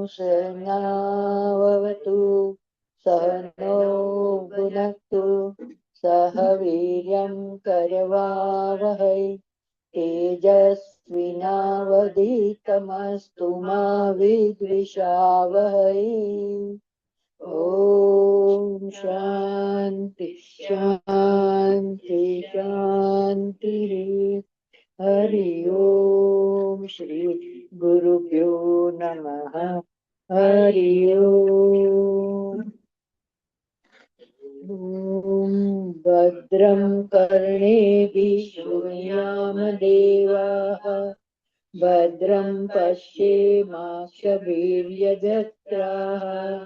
सहनावतु सहनो भुनक्तु सह वीर्यं करवावहै तेजस्विनावधीतमस्तु मा विद्विषावहै। ओम शांति शांति शांति। हरि ओम श्री गुरुभ्यो नमः। हरि ओम। भद्रं कर्णेभिः शृणुयाम देवाः भद्रं पश्येमाक्षभिर्यजत्राः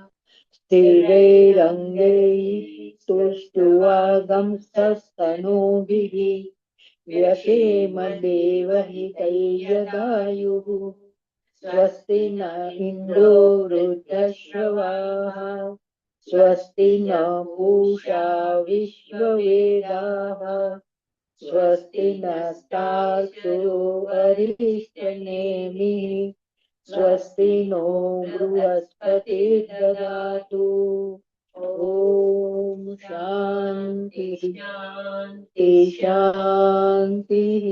स्थिरैरङ्गैः तुष्टुवागंस्तनूभिः व्यशेम देवहितैर्यदायुः स्वस्ति न इन्द्रो वृद्धश्रवाः स्वस्ति न पूषा विश्ववेदाः स्वस्ति नस्तार्क्ष्यो अरिष्टनेमिः स्वस्ति नो बृहस्पतिर्ददातु। ओम शांति शांति शांतिः।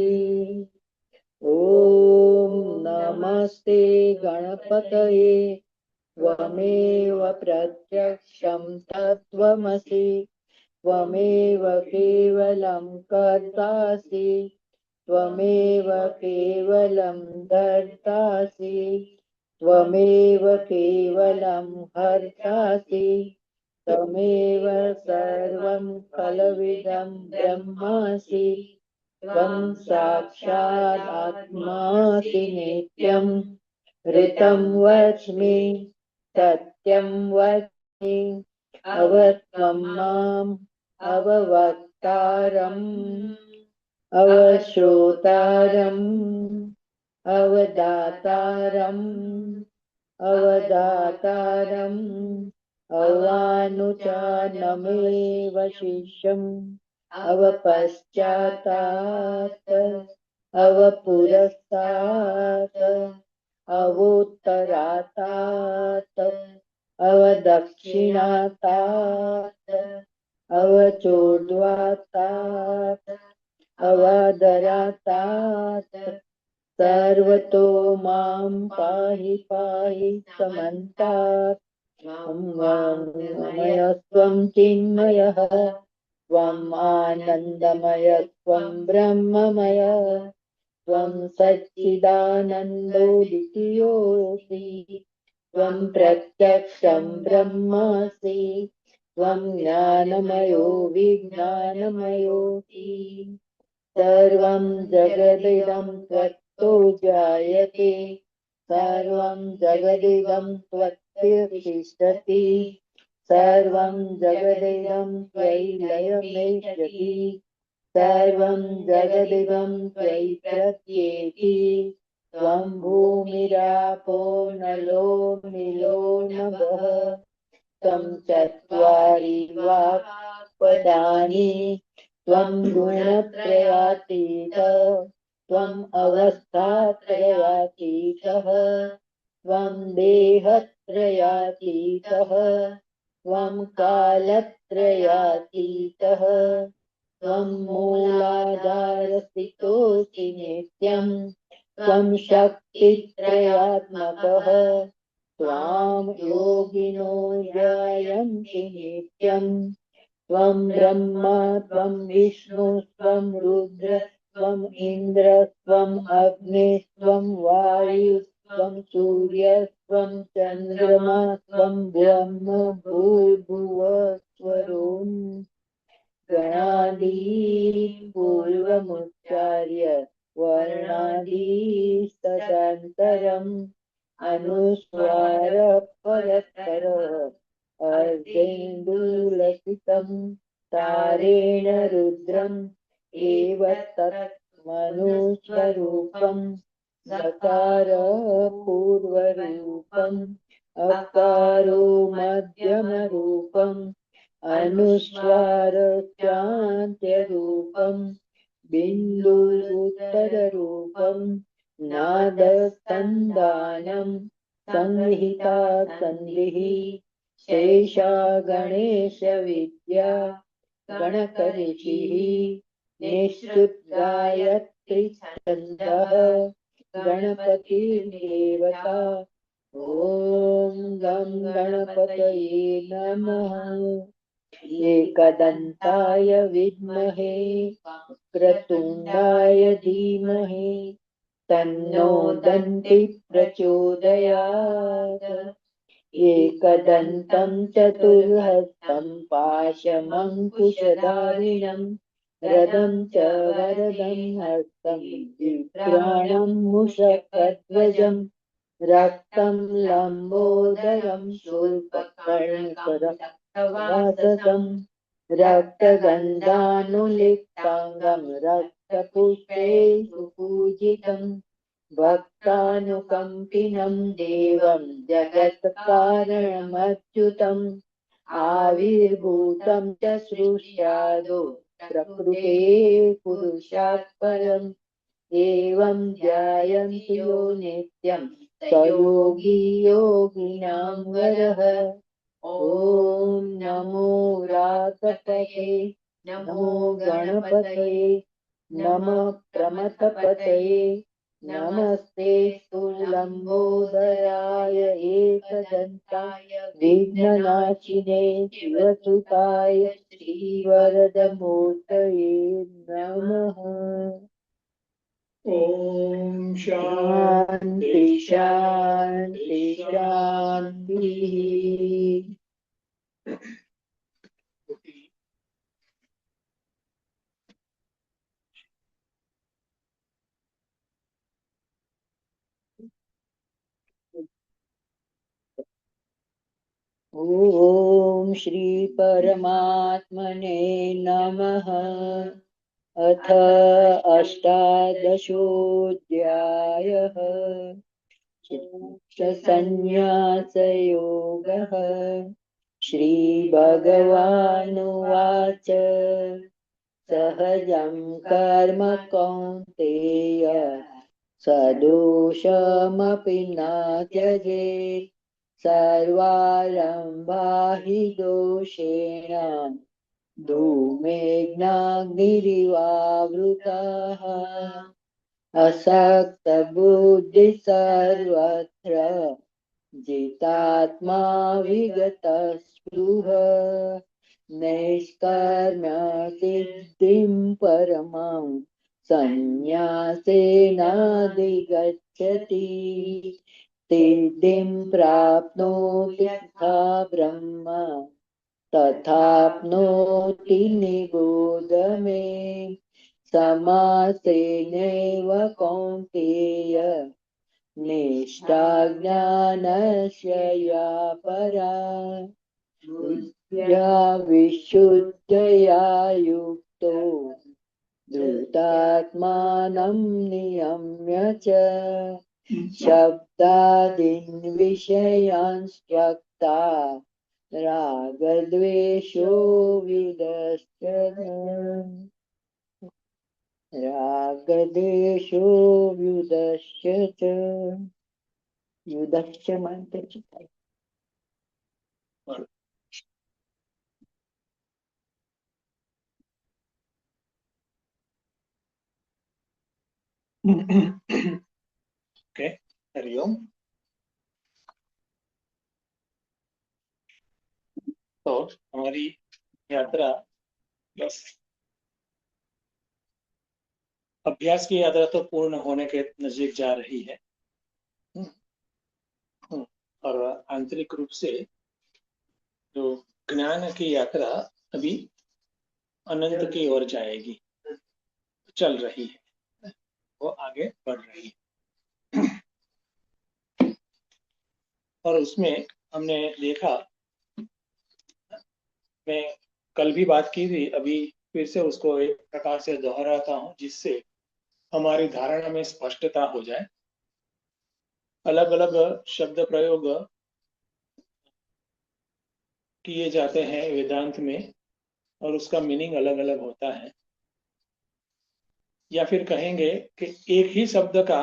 ओम नमस्ते गणपतये त्वमेव प्रत्यक्षं तत्त्वमसि त्वमेव केवलं कर्तासि त्वमेव केवलं धर्तासि त्वमेव केवलं हर्तासि त्वमेव सर्वं खलविदं ब्रह्मासि त्वं साक्षात् आत्मासि नित्यं ऋतं वच्मि सत्यं वच्मि अवत्वं माम् अववक्तारम् अवश्रोतारम् अवदातारम् अवदातारम् अवानुचानमेव शिष्यम् अवपश्चातात् अवपुरस्तात् अवोत्तरातात् अवदक्षिणातात् अवचोर्ध्वातात् अवादरातात् सर्वतो मां पाहि पाहि समन्तात् मयस्त्वं चिन्मयः त्वम् आनन्दमयस्त्वं ब्रह्ममय त्वं सच्चिदानन्दोदितियोऽसि त्वं प्रत्यक्षं ब्रह्मासि त्वं ज्ञानमयो विज्ञानमयोऽसि सर्वं जगदिदं त्वत्तो जायते सर्वं जगदिदं त्वत्तिष्ठति सर्वं जगदिदं त्वयि लयमेष्यति सर्वं जगदिदं त्वयि प्रत्येति त्वं भूमिरापो नलो निलो नभः त्वं चत्वारि वाक्पदानि त्वं गुणत्रयातीतः त्वम् अवस्थात्रयातीतः त्वं देहत्रयातीतः त्वं कालत्रयातीतः त्वं मूलाधारस्थितोऽसि नित्यं त्वं शक्तित्रयात्मकः त्वां योगिनो ध्यायन्ति नित्यम् त्वं ब्रह्मा त्वं विष्णु त्वं रुद्र त्वं इन्द्र त्वं अग्नि त्वं वायु त्वं सूर्य त्वं चन्द्रमा त्वं ब्रह्म भूर्भुवः स्वरोम् गणादीन् पूर्वमुच्चार्य वर्णादीस्तदन्तरम् अनुस्वार परतरः अर्धेन्दुलसितं तारेण रुद्रम् एव तत्मनुस्वरूपम् सकार पूर्वरूपम् अकारो मध्यमरूपम् अनुस्वारस्यान्त्यरूपम् बिन्दुरुत्तररूपम् नादसन्धानम् संहिता संधिः शेषा गणेश विद्या गणकर्षिः निश्चुत गायत्री छन्दः गणपतिर्देवता। ॐ गं गणपतये नमः। एकदन्ताय विद्महे क्रतुण्डाय धीमहि तन्नो दन्ति प्रचोदयात्। एकदन्तं चतुर्हस्तं पाशमङ्कुशधारिणं रदं च वरदं हस्तं विभ्राणं मूषकध्वजं रक्तं लम्बोदरं शूर्पकर्णकरवाससं रक्तगन्धानुलिप्ताङ्गं रक्तपुष्पै सुपूजितं भक्तानुकम्पिनं देवं जगत्कारणमच्युतम् आविर्भूतं च सृष्ट्यादो प्रकृते पुरुषात् परम् एवं ध्यायन्ति यो नित्यं स योगी योगिनां वरः। ॐ नमो व्रातपतये नमो गणपतये नमः प्रमथपतये नमस्ते लम्बोदराय एकदन्ताय विघ्ननाशिने शिवसुताय श्रीवरदमूर्तये नमः। ओम शान्ति शान्ति शान्तिः। ॐ श्री परमात्मने नमः। अथ अष्टादशोऽध्यायः संन्यासयोगः। श्रीभगवानुवाच सहजं कर्म कौन्तेय सदोषमपि न त्यजेत् सर्वारम्भा हि दोषेण धूमेऽग्निरिवावृताः असक्तबुद्धिः सर्वत्र जितात्मा विगतस्पृहः नैष्कर्म्य सिद्धिं परमां संन्यासेनाधिगच्छति सिद्धिं प्राप्नोति तथा ब्रह्म तथाप्नोति निबोध मे समासेनैव कौन्तेय निष्ठा ज्ञानस्य या परा या विशुद्धया युक्तो धृतात्मानं नियम्य च शब्दादीन् विषयान् त्यक्त्वा रागद्वेषो व्युदश्य मानते चिताई। ओके, हरिओम। तो हमारी यात्रा बस अभ्यास की यात्रा तो पूर्ण होने के नजदीक जा रही है। और आंतरिक रूप से जो ज्ञान की यात्रा अभी अनंत की ओर जाएगी, चल रही है, वो आगे बढ़ रही है। और उसमें हमने देखा, मैं कल भी बात की थी, अभी फिर से उसको एक प्रकार से दोहराता हूँ जिससे हमारी धारणा में स्पष्टता हो जाए। अलग अलग शब्द प्रयोग किए जाते हैं वेदांत में और उसका मीनिंग अलग अलग होता है, या फिर कहेंगे कि एक ही शब्द का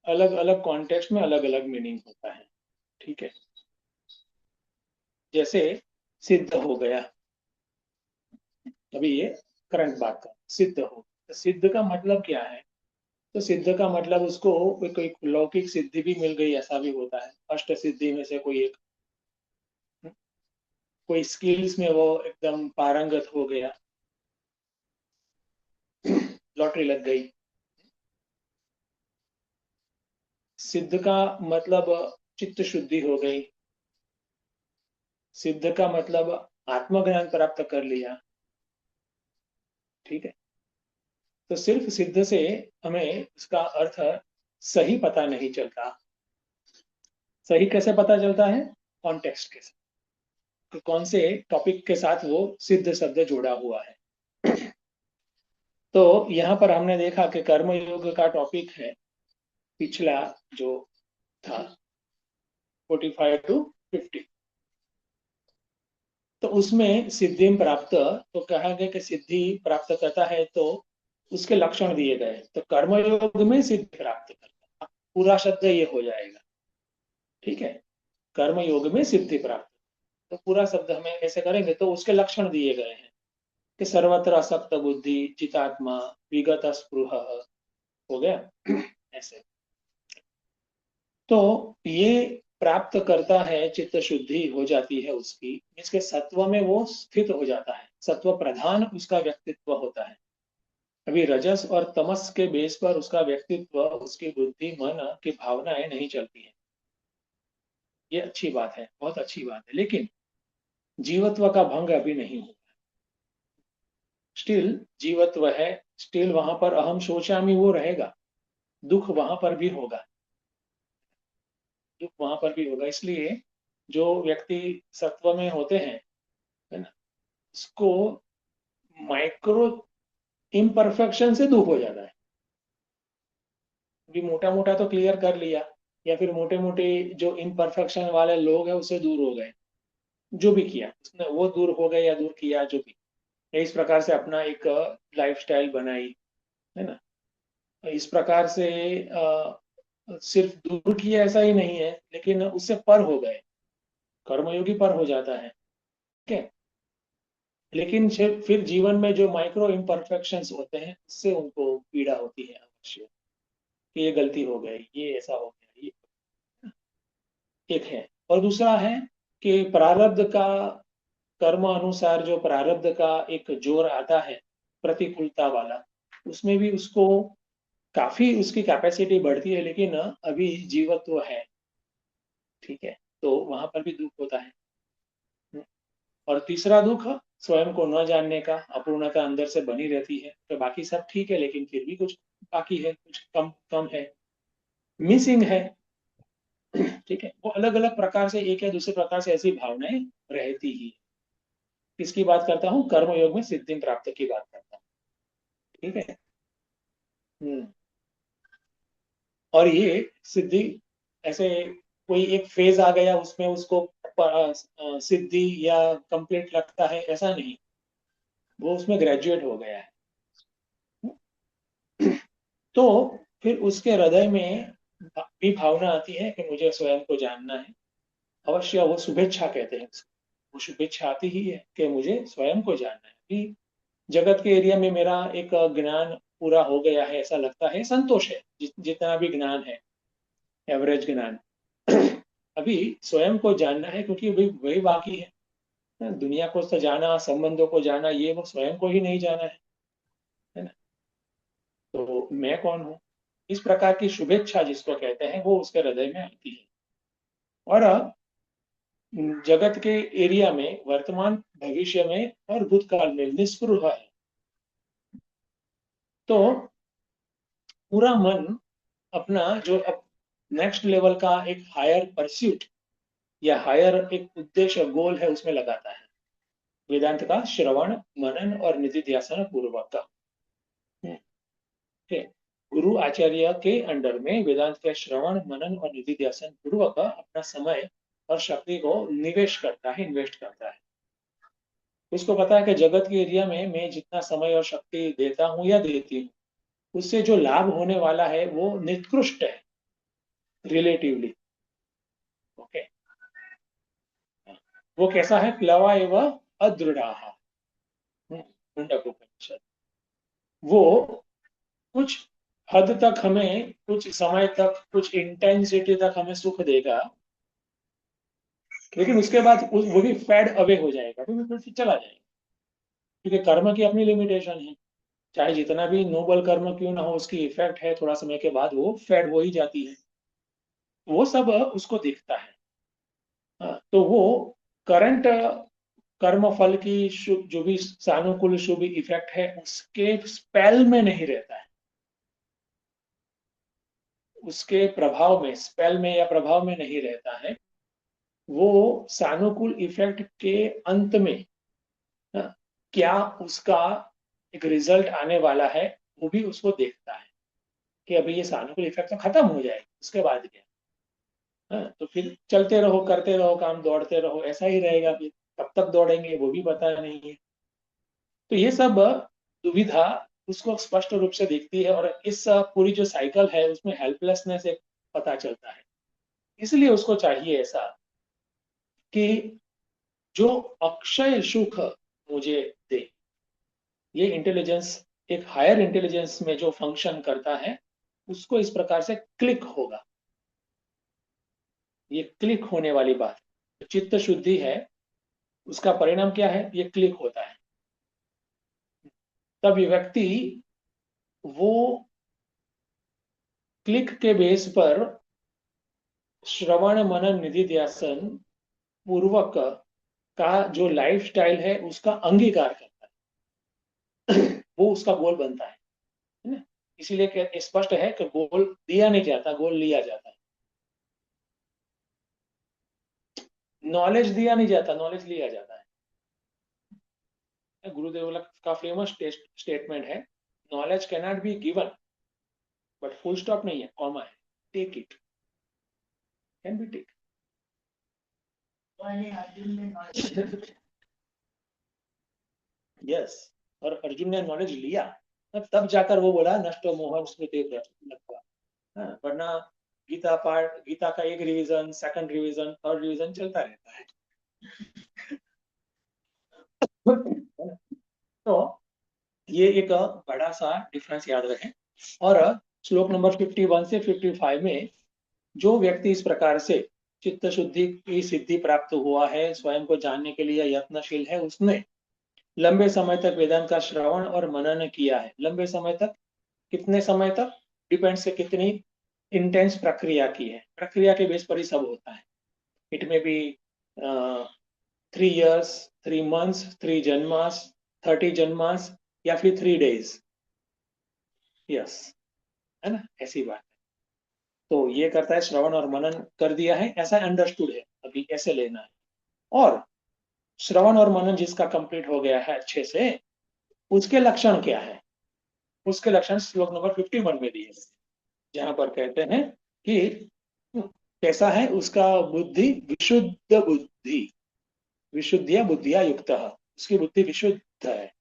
अलग अलग कॉन्टेक्स्ट में अलग अलग मीनिंग होता है। ठीक है, जैसे सिद्ध हो गया, अभी ये करंट बात का सिद्ध हो, तो सिद्ध का मतलब क्या है? तो सिद्ध का मतलब उसको कोई लौकिक सिद्धि भी मिल गई, ऐसा भी होता है। अष्ट सिद्धि में से कोई एक, कोई स्किल्स में वो एकदम पारंगत हो गया, लॉटरी लग गई। सिद्ध का मतलब चित्त शुद्धि हो गई। सिद्ध का मतलब आत्मज्ञान प्राप्त कर लिया। ठीक है, तो सिर्फ सिद्ध से हमें उसका अर्थ सही पता नहीं चलता। सही कैसे पता चलता है? कॉन्टेक्स्ट के साथ, कि कौन से टॉपिक के साथ वो सिद्ध शब्द जुड़ा हुआ है। तो यहाँ पर हमने देखा कि कर्मयोग का टॉपिक है पिछला जो था 45 to 50। तो उसमें सिद्धि प्राप्त, तो कहा गया कि सिद्धि प्राप्त करता है तो उसके लक्षण दिए गए। तो कर्मयोग में सिद्धि प्राप्त करता, पूरा शब्द ये हो जाएगा। ठीक है, कर्मयोग में सिद्धि प्राप्त, तो पूरा शब्द हमें ऐसे करेंगे तो उसके लक्षण दिए गए हैं कि सर्वत्र असक्त बुद्धि, चितात्मा, विगत स्पृह, हो गया ऐसे। तो ये प्राप्त करता है, चित्त शुद्धि हो जाती है उसकी, इसके सत्व में वो स्थित हो जाता है, सत्व प्रधान उसका व्यक्तित्व होता है। अभी रजस और तमस के बेस पर उसका व्यक्तित्व, उसकी बुद्धि, मन की भावनाएं नहीं चलती है। ये अच्छी बात है, बहुत अच्छी बात है, लेकिन जीवत्व का भंग अभी नहीं हुआ। स्टिल जीवत्व है, स्टिल वहां पर अहम शोचामी वो रहेगा, दुख वहां पर भी होगा, दुख वहां पर भी होगा। इसलिए जो व्यक्ति सत्व में होते हैं, है ना, उसको माइक्रो इम्परफेक्शन से दुख हो जाता है। भी मोटा मोटा तो क्लियर कर लिया, या फिर मोटे मोटे जो इम्परफेक्शन वाले लोग हैं उससे दूर हो गए, जो भी किया उसने वो दूर हो गए, या दूर किया जो भी, इस प्रकार से अपना एक लाइफस्टाइल बनाई, है ना। इस प्रकार से सिर्फ दूर किया ऐसा ही नहीं है, लेकिन उससे पर हो गए, कर्मयोगी पर हो जाता है। ठीक है, लेकिन फिर जीवन में जो माइक्रो इम्परफेक्शंस होते हैं उससे उनको पीड़ा होती है अवश्य, कि ये गलती हो गई, ये ऐसा हो गया, ये एक है। और दूसरा है कि प्रारब्ध का, कर्म अनुसार जो प्रारब्ध का एक जोर आता है प्रतिकूलता वाला, उसमें भी उसको काफी उसकी कैपेसिटी बढ़ती है, लेकिन अभी जीवत्व है। ठीक है, तो वहां पर भी दुख होता है। और तीसरा दुख स्वयं को न जानने का, अपूर्णता अंदर से बनी रहती है। तो बाकी सब ठीक है, लेकिन फिर भी कुछ बाकी है, कुछ कम कम है, मिसिंग है। ठीक है, वो अलग अलग प्रकार से, एक या दूसरे प्रकार से ऐसी भावनाएं रहती ही। किसकी बात करता हूँ? कर्मयोग में सिद्धि प्राप्त की बात करता हूँ। ठीक है। हम्म। और ये सिद्धि ऐसे कोई एक फेज आ गया उसमें उसको सिद्धि या कंप्लीट लगता है, ऐसा नहीं, वो उसमें ग्रेजुएट हो गया है। तो फिर उसके हृदय में भी भावना आती है कि मुझे स्वयं को जानना है। अवश्य वो शुभेच्छा कहते हैं उसको, वो शुभेच्छा आती ही है कि मुझे स्वयं को जानना है। कि जगत के एरिया में मेरा एक ज्ञान पूरा हो गया है ऐसा लगता है, संतोष है जितना भी ज्ञान है, एवरेज ज्ञान। अभी स्वयं को जानना है, क्योंकि अभी वही बाकी है ना, दुनिया को तो जाना, संबंधों को जाना, ये वो स्वयं को ही नहीं जाना है ना। तो मैं कौन हूँ, इस प्रकार की शुभेच्छा जिसको कहते हैं, वो उसके हृदय में आती है। और जगत के एरिया में, वर्तमान भविष्य में और भूतकाल में निस्पृह है। तो पूरा मन अपना जो अब नेक्स्ट लेवल का एक हायर परस्यूट या हायर एक उद्देश्य, गोल है, उसमें लगाता है। वेदांत का श्रवण, मनन और निधिध्यासन पूर्वक का है। गुरु आचार्य के अंडर में वेदांत के श्रवण, मनन और निधिध्यासन पूर्वक अपना समय और शक्ति को निवेश करता है, इन्वेस्ट करता है। उसको पता है कि जगत के एरिया में मैं जितना समय और शक्ति देता हूँ या देती हूँ, उससे जो लाभ होने वाला है वो निकृष्ट है, रिलेटिवली। ओके, वो कैसा है? प्लवा एवं अदृढ़ाः, मुंडकोपनिषद। वो कुछ हद तक हमें, कुछ समय तक, कुछ इंटेंसिटी तक हमें सुख देगा, लेकिन उसके बाद वो भी फेड अवे हो जाएगा, तो फिर चला जाएगा। क्योंकि कर्म की अपनी लिमिटेशन है, चाहे जितना भी नोबल कर्म क्यों ना हो, उसकी इफेक्ट है थोड़ा समय के बाद वो फेड हो ही जाती है। वो सब उसको दिखता है। हाँ, तो वो करंट कर्म फल की जो भी सानुकूल शुभ इफेक्ट है उसके स्पेल में नहीं रहता है, उसके प्रभाव में, स्पेल में या प्रभाव में नहीं रहता है। वो सानुकूल इफेक्ट के अंत में क्या उसका एक रिजल्ट आने वाला है, वो भी उसको देखता है कि अभी ये सानुकूल इफेक्ट तो खत्म हो जाएगा, उसके बाद क्या। हाँ, तो फिर चलते रहो, करते रहो काम, दौड़ते रहो, ऐसा ही रहेगा। फिर कब तक दौड़ेंगे वो भी पता नहीं है। तो ये सब दुविधा उसको स्पष्ट रूप से दिखती है, और इस पूरी जो साइकिल है उसमें हेल्पलेसनेस एक पता चलता है। इसलिए उसको चाहिए ऐसा कि जो अक्षय सुख मुझे दे। ये इंटेलिजेंस एक हायर इंटेलिजेंस में जो फंक्शन करता है उसको इस प्रकार से क्लिक होगा। ये क्लिक होने वाली बात, चित्त शुद्धि है, उसका परिणाम क्या है? ये क्लिक होता है। तब व्यक्ति वो क्लिक के बेस पर श्रवण मनन निधि ध्यान पूर्वक का जो लाइफ स्टाइल है उसका अंगीकार करता है। वो उसका गोल बनता है ना। इसीलिए स्पष्ट है कि गोल दिया नहीं जाता, गोल लिया जाता है। नॉलेज दिया नहीं जाता, नॉलेज लिया जाता है। गुरुदेव का फेमस स्टेटमेंट है, knowledge can not be given, but full stop नहीं है, कॉमा है, take it, can be take. Yes, और अर्जुन ने नॉलेज लिया, तब जाकर वो बोला नष्टो मोह स्मृति लब्ध्वा। हाँ, वरना गीता पार्ट, गीता का एक revision, second revision, third revision चलता रहता है। तो ये एक बड़ा सा डिफरेंस याद रखें। और श्लोक नंबर 51 से 55 में जो व्यक्ति इस प्रकार से चित्त शुद्धि की सिद्धि प्राप्त हुआ है, स्वयं को जानने के लिए यत्नशील है, उसने लंबे समय तक वेदांत का श्रवण और मनन किया है। लंबे समय तक, कितने समय तक, डिपेंड से कितनी इंटेंस प्रक्रिया की है, प्रक्रिया के बेस पर ही सब होता है। इट में बी 3 years, 3 months, 3 जन्मास, 30 जन्मास, या फिर 3 days। यस, है ना, ऐसी बात है। तो ये करता है, श्रवण और मनन कर दिया है, ऐसा अंडरस्टूड है, अभी ऐसे लेना है। और श्रवण और मनन जिसका कंप्लीट हो गया है अच्छे से, उसके लक्षण क्या है? उसके लक्षण श्लोक नंबर 51 में दिए, जहां पर कहते हैं कि कैसा है उसका बुद्धि, विशुद्ध बुद्धि, विशुद्धिया बुद्धिया युक्त, उसकी बुद्धि विशुद्ध है।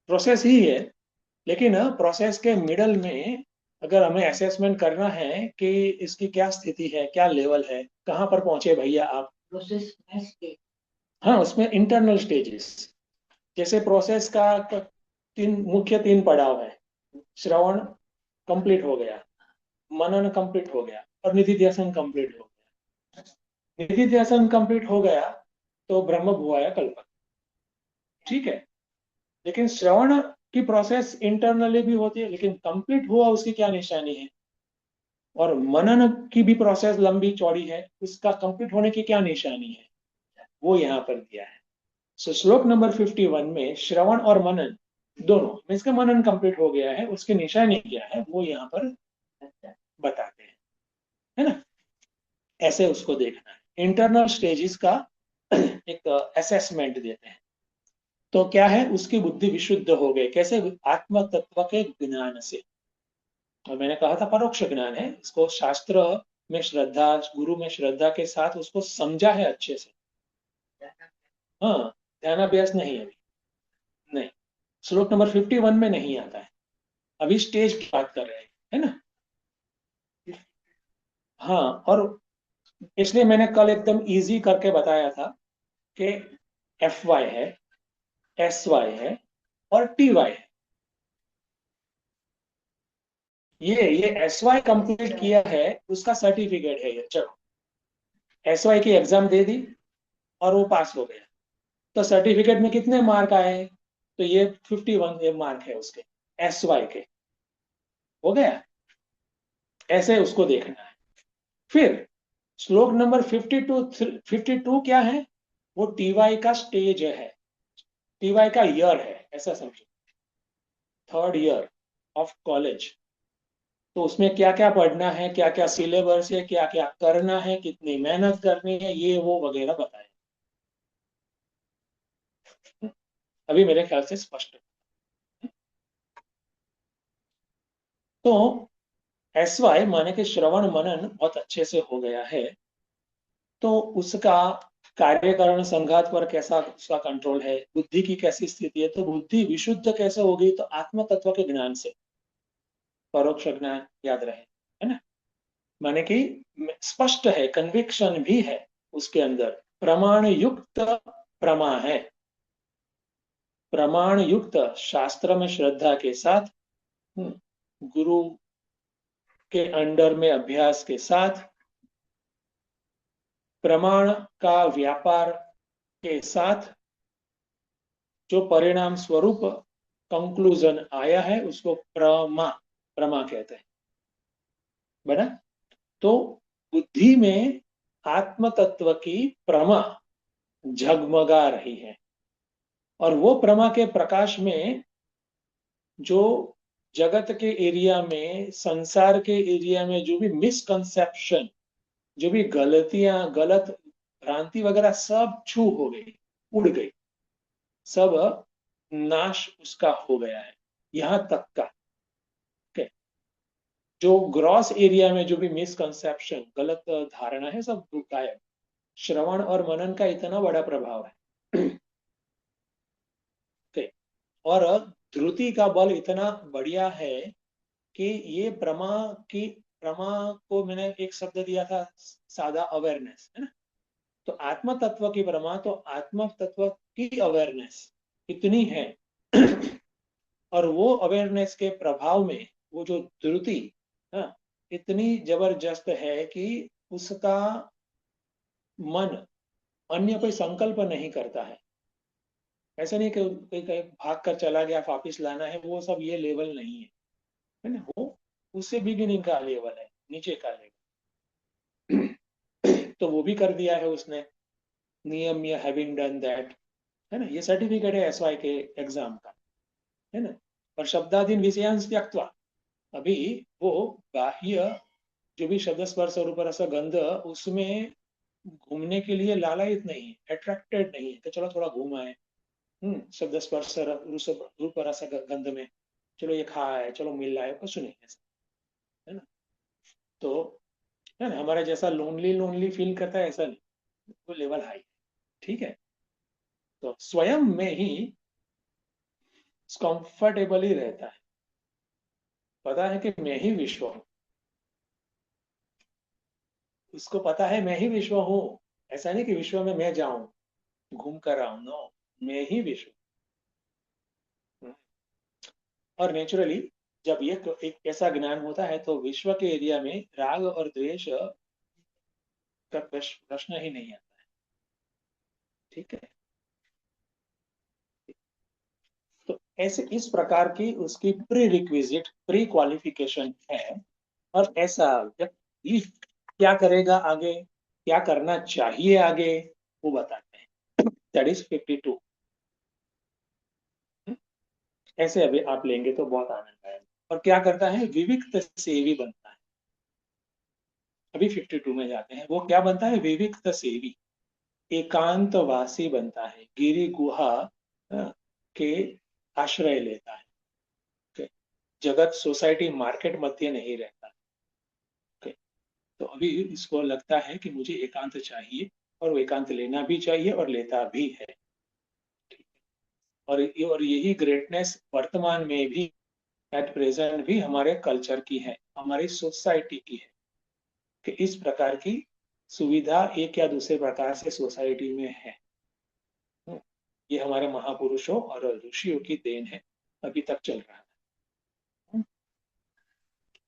प्रोसेस ही है, लेकिन प्रोसेस के मिडल में अगर हमें असेसमेंट करना है कि इसकी क्या स्थिति है, क्या लेवल है, कहाँ पर पहुंचे भैया आप, प्रोसेस में, हाँ, उसमें इंटरनल स्टेजेस, जैसे प्रोसेस का तीन पड़ाव है। श्रवण कंप्लीट हो गया, मनन कंप्लीट हो गया, और निधि ध्यान कंप्लीट हो गया। निधि ध्यान कंप्लीट हो गया तो ब्रह्म भुआया कल्पक, ठीक है। लेकिन श्रवण की प्रोसेस इंटरनली भी होती है, लेकिन कंप्लीट हुआ उसकी क्या निशानी है? और मनन की भी प्रोसेस लंबी चौड़ी है, उसका कंप्लीट होने की क्या निशानी है? वो यहाँ पर दिया है। सो श्लोक नंबर 51 में श्रवण और मनन दोनों, इसका मनन कंप्लीट हो गया है, उसकी निशानी क्या है वो यहाँ पर बताते हैं, है ना। ऐसे उसको देखना है, इंटरनल स्टेजेस का एक असेसमेंट देते हैं। तो क्या है, उसकी बुद्धि विशुद्ध हो गई, कैसे? आत्म तत्व के ज्ञान से। और मैंने कहा था परोक्ष ज्ञान है, इसको शास्त्र में श्रद्धा, गुरु में श्रद्धा के साथ उसको समझा है अच्छे से। हाँ, ध्यानाभ्यास नहीं है अभी, श्लोक नंबर 51 में नहीं आता है। अभी स्टेज की बात कर रहे हैं, है ना। हाँ, और इसलिए मैंने कल एकदम इजी करके बताया था कि एफ वाई है, एस वाई है और टी वाई है। ये एस वाई कंप्लीट किया है, उसका सर्टिफिकेट है ये। चलो, एस वाई की एग्जाम दे दी और वो पास हो गया, तो सर्टिफिकेट में कितने मार्क आए? तो ये 51 मार्क है उसके, एस वाई के। हो गया, ऐसे उसको देखना है। फिर श्लोक नंबर 52 क्या है? वो टीवाई का स्टेज है, टीवाई का ईयर है, ऐसा समझो। Third year of college. तो उसमें क्या क्या पढ़ना है, क्या क्या सिलेबस है, क्या क्या करना है, कितनी मेहनत करनी है, ये वो वगैरह बताए। अभी मेरे ख्याल से स्पष्ट है। तो एस वाई माने कि श्रवण मनन बहुत अच्छे से हो गया है, तो उसका कार्यकरण संघात पर कैसा उसका कंट्रोल है, बुद्धि की कैसी स्थिति है, तो बुद्धि विशुद्ध कैसे होगी? तो आत्म तत्व के ज्ञान से, परोक्ष ज्ञान, याद रहे, है ना। माने कि स्पष्ट है, कन्विक्शन भी है उसके अंदर, प्रमाण युक्त प्रमा है, प्रमाण युक्त शास्त्र में श्रद्धा के साथ, गुरु के अंडर में अभ्यास के साथ, प्रमाण का व्यापार के साथ, जो परिणाम स्वरूप कंक्लूजन आया है उसको प्रमा प्रमा कहते हैं, बना। तो बुद्धि में आत्म तत्व की प्रमा झगमगा रही है, और वो प्रमा के प्रकाश में जो जगत के एरिया में, संसार के एरिया में जो भी मिसकंसेप्शन, जो भी गलतियां, गलत भ्रांति वगैरह, सब छू हो गई, उड़ गई, सब नाश उसका हो गया है, यहां तक का के जो ग्रॉस एरिया में जो भी मिसकंसेप्शन, गलत धारणा है, सब गायब। श्रवण और मनन का इतना बड़ा प्रभाव है। okay. और ध्रुति का बल इतना बढ़िया है कि ये प्रमा को मैंने एक शब्द दिया था, सादा अवेयरनेस, है ना। तो आत्म तत्व की प्रमा, तो आत्म तत्व की अवेयरनेस इतनी है। और वो अवेयरनेस के प्रभाव में वो जो ध्रुति, हाँ, इतनी जबरदस्त है कि उसका मन अन्य कोई संकल्प नहीं करता है। ऐसा नहीं कि कोई कहीं भाग कर चला गया, वापिस लाना है, वो सब ये लेवल नहीं है ना। वो उससे बिगिनिंग का लेवल है, नीचे का लेवल। तो वो भी कर दिया है उसने, नियम्य हैविंग डन दैट, है ना। ये सर्टिफिकेट है एसवाई के एग्जाम का, है ना। और शब्दादीन विषयांश त्यक्त्वा, अभी वो बाह्य जो भी शब्द स्पर्श और रूप रस गंध, उसमें घूमने के लिए लालायित नहीं है, अट्रैक्टेड नहीं है कि चलो थोड़ा घूम आए, शब्द स्पर्श रूप रस गंध में, चलो ये खा है, चलो मिल रहा है, कुछ नहीं ऐसा, है ना। तो है ना, हमारा जैसा लोनली लोनली फील करता है, ऐसा नहीं, वो लेवल हाई, ठीक है। तो स्वयं में ही कंफर्टेबल ही रहता है, पता है कि मैं ही विश्व हूँ, उसको पता है मैं ही विश्व हूँ। ऐसा नहीं कि विश्व में मैं जाऊं, घूम कर आऊं, नो, मैं ही विश्व हूँ। और नेचुरली जब ये एक ऐसा ज्ञान होता है, तो विश्व के एरिया में राग और द्वेष का प्रश्न ही नहीं आता है, ठीक है। तो ऐसे इस प्रकार की उसकी प्री रिक्विजिट, प्री क्वालिफिकेशन है। और ऐसा व्यक्ति क्या करेगा आगे, क्या करना चाहिए आगे, वो बताते हैं। That is 52। ऐसे अभी आप लेंगे तो बहुत आनंद आएगा। और क्या करता है, विविक्त सेवी बनता है। अभी 52 में जाते हैं, वो क्या बनता है, विविक्त सेवी, एकांतवासी बनता है, गिरी गुहा के आश्रय लेता है। okay? जगत सोसाइटी मार्केट मध्य नहीं रहता। okay? तो अभी इसको लगता है कि मुझे एकांत चाहिए, और वो एकांत लेना भी चाहिए और लेता भी है, ठीक है? और यही ग्रेटनेस वर्तमान में भी, एट प्रेजेंट भी हमारे कल्चर की है, हमारी सोसाइटी की है, कि इस प्रकार की सुविधा एक या दूसरे प्रकार से सोसाइटी में है। ये हमारे महापुरुषों और ऋषियों की देन है, अभी तक चल रहा है।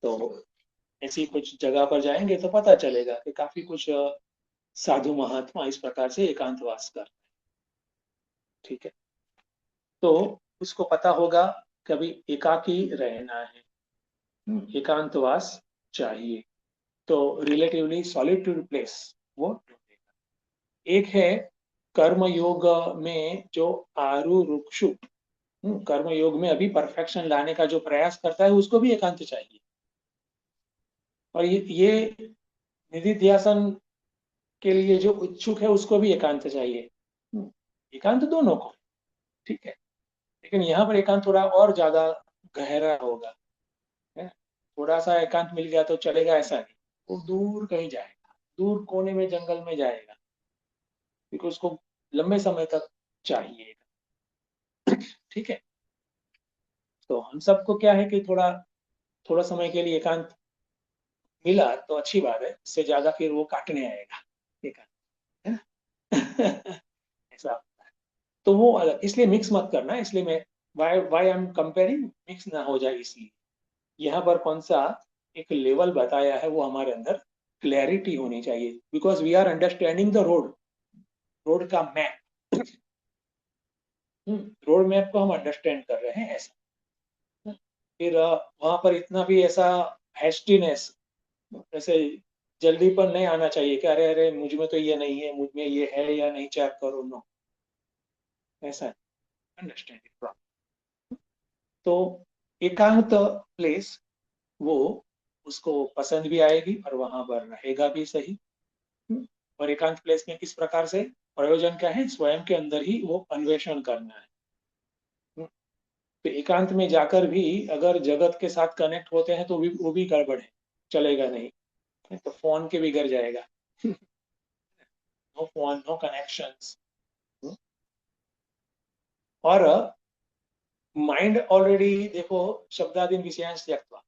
तो ऐसी कुछ जगह पर जाएंगे तो पता चलेगा कि काफी कुछ साधु महात्मा इस प्रकार से एकांतवास कर रहे हैं। ठीक है, तो उसको पता होगा कभी एकाकी रहना है, एकांतवास चाहिए, तो रिलेटिवली सॉलिट्यूड प्लेस वो ढूंढेगा। एक है कर्म योग में जो आरुरुक्षु, कर्म योग में अभी परफेक्शन लाने का जो प्रयास करता है उसको भी एकांत चाहिए। और ये निधि ध्यासन के लिए जो इच्छुक है उसको भी एकांत चाहिए। एकांत दोनों को, ठीक है, लेकिन यहाँ पर एकांत थोड़ा और ज्यादा गहरा होगा। है? थोड़ा सा एकांत मिल गया तो चलेगा ऐसा नहीं, वो दूर कहीं जाएगा, दूर कोने में जंगल में जाएगा, क्योंकि उसको लंबे समय तक चाहिए। ठीक है, तो हम सबको क्या है कि थोड़ा थोड़ा समय के लिए एकांत मिला तो अच्छी बात है, इससे ज्यादा फिर वो काटने आएगा एकांत, है ना? ऐसा होता है। तो वो अलग, इसलिए मिक्स मत करना, इसलिए मैं why why I am comparing, mix ना हो जाए इसलिए। यहाँ पर कौन सा एक लेवल बताया है, वो हमारे अंदर क्लैरिटी होनी चाहिए, because we are understanding the road, road का मैप, रोड मैप को हम अंडरस्टैंड कर रहे हैं ऐसा। फिर वहां पर इतना भी ऐसा हैस्टीनेस, ऐसे जल्दी पर नहीं आना चाहिए कि अरे अरे मुझ में तो ये नहीं है, मुझ में ये है या नहीं, चेक करो, नो, ऐसा अंडरस्टैंडिंग प्रॉब्लम। तो एकांत प्लेस वो उसको पसंद भी आएगी और वहां पर रहेगा भी सही। और एकांत प्लेस में किस प्रकार से प्रयोजन क्या है, स्वयं के अंदर ही वो अन्वेषण करना है। तो एकांत में जाकर भी अगर जगत के साथ कनेक्ट होते हैं तो वो भी गड़बड़ है, चलेगा नहीं, तो फोन के बिगड़ जाएगा। No phone, no connections. और माइंड ऑलरेडी देखो, शब्दादीन विषयांश त्यक्त्वा,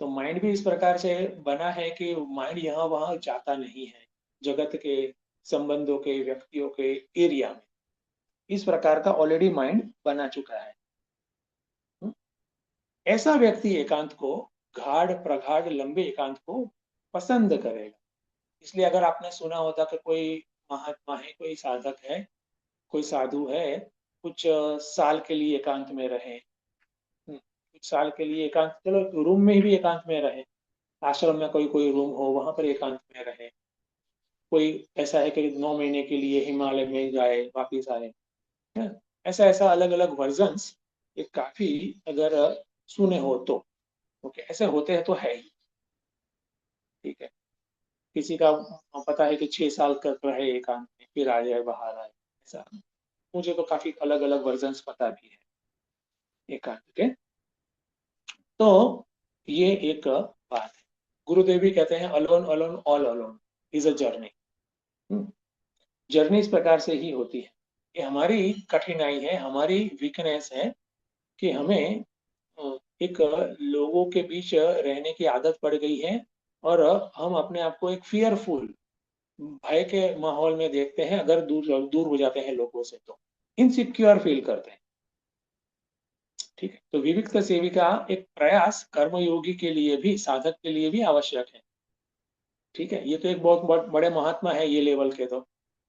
तो माइंड भी इस प्रकार से बना है कि माइंड यहाँ वहां जाता नहीं है, जगत के संबंधों के, व्यक्तियों के एरिया में, इस प्रकार का ऑलरेडी माइंड बना चुका है। ऐसा व्यक्ति एकांत को, गाढ़ प्रगाढ़ लंबे एकांत को पसंद करेगा। इसलिए अगर आपने सुना होता कि कोई महात्मा है, कोई साधक है, कोई साधु है, कुछ साल के लिए एकांत में रहे, कुछ साल के लिए एकांत, चलो रूम में भी एकांत में रहे, आश्रम में कोई कोई रूम हो वहां पर एकांत में रहे, कोई ऐसा है कि 9 महीने के लिए हिमालय में जाए वापिस आए, है? ऐसा ऐसा अलग अलग वर्जन्स ये काफी अगर सुने हो तो, ओके, ऐसे होते हैं तो है ही। ठीक है, किसी का पता है कि 6 साल तक रहे एकांत में, फिर आ जाए, बाहर आए, ऐसा मुझे तो काफी अलग अलग वर्जन्स पता भी है एकांत के। तो ये एक बात है। गुरुदेव भी कहते हैं alone alone all alone is a journey. Journey इस प्रकार से ही होती है, ये हमारी कठिनाई है, हमारी वीकनेस है कि हमें एक लोगों के बीच रहने की आदत पड़ गई है, और हम अपने आप को एक फियरफुल, भय के माहौल में देखते हैं, अगर दूर दूर हो जाते हैं लोगों से तो इनसिक्योर फील करते हैं। ठीक है, तो विविक्त सेविका एक प्रयास कर्मयोगी के लिए भी, साधक के लिए भी आवश्यक है। ठीक है, ये तो एक बहुत बड़े महात्मा है, ये लेवल के तो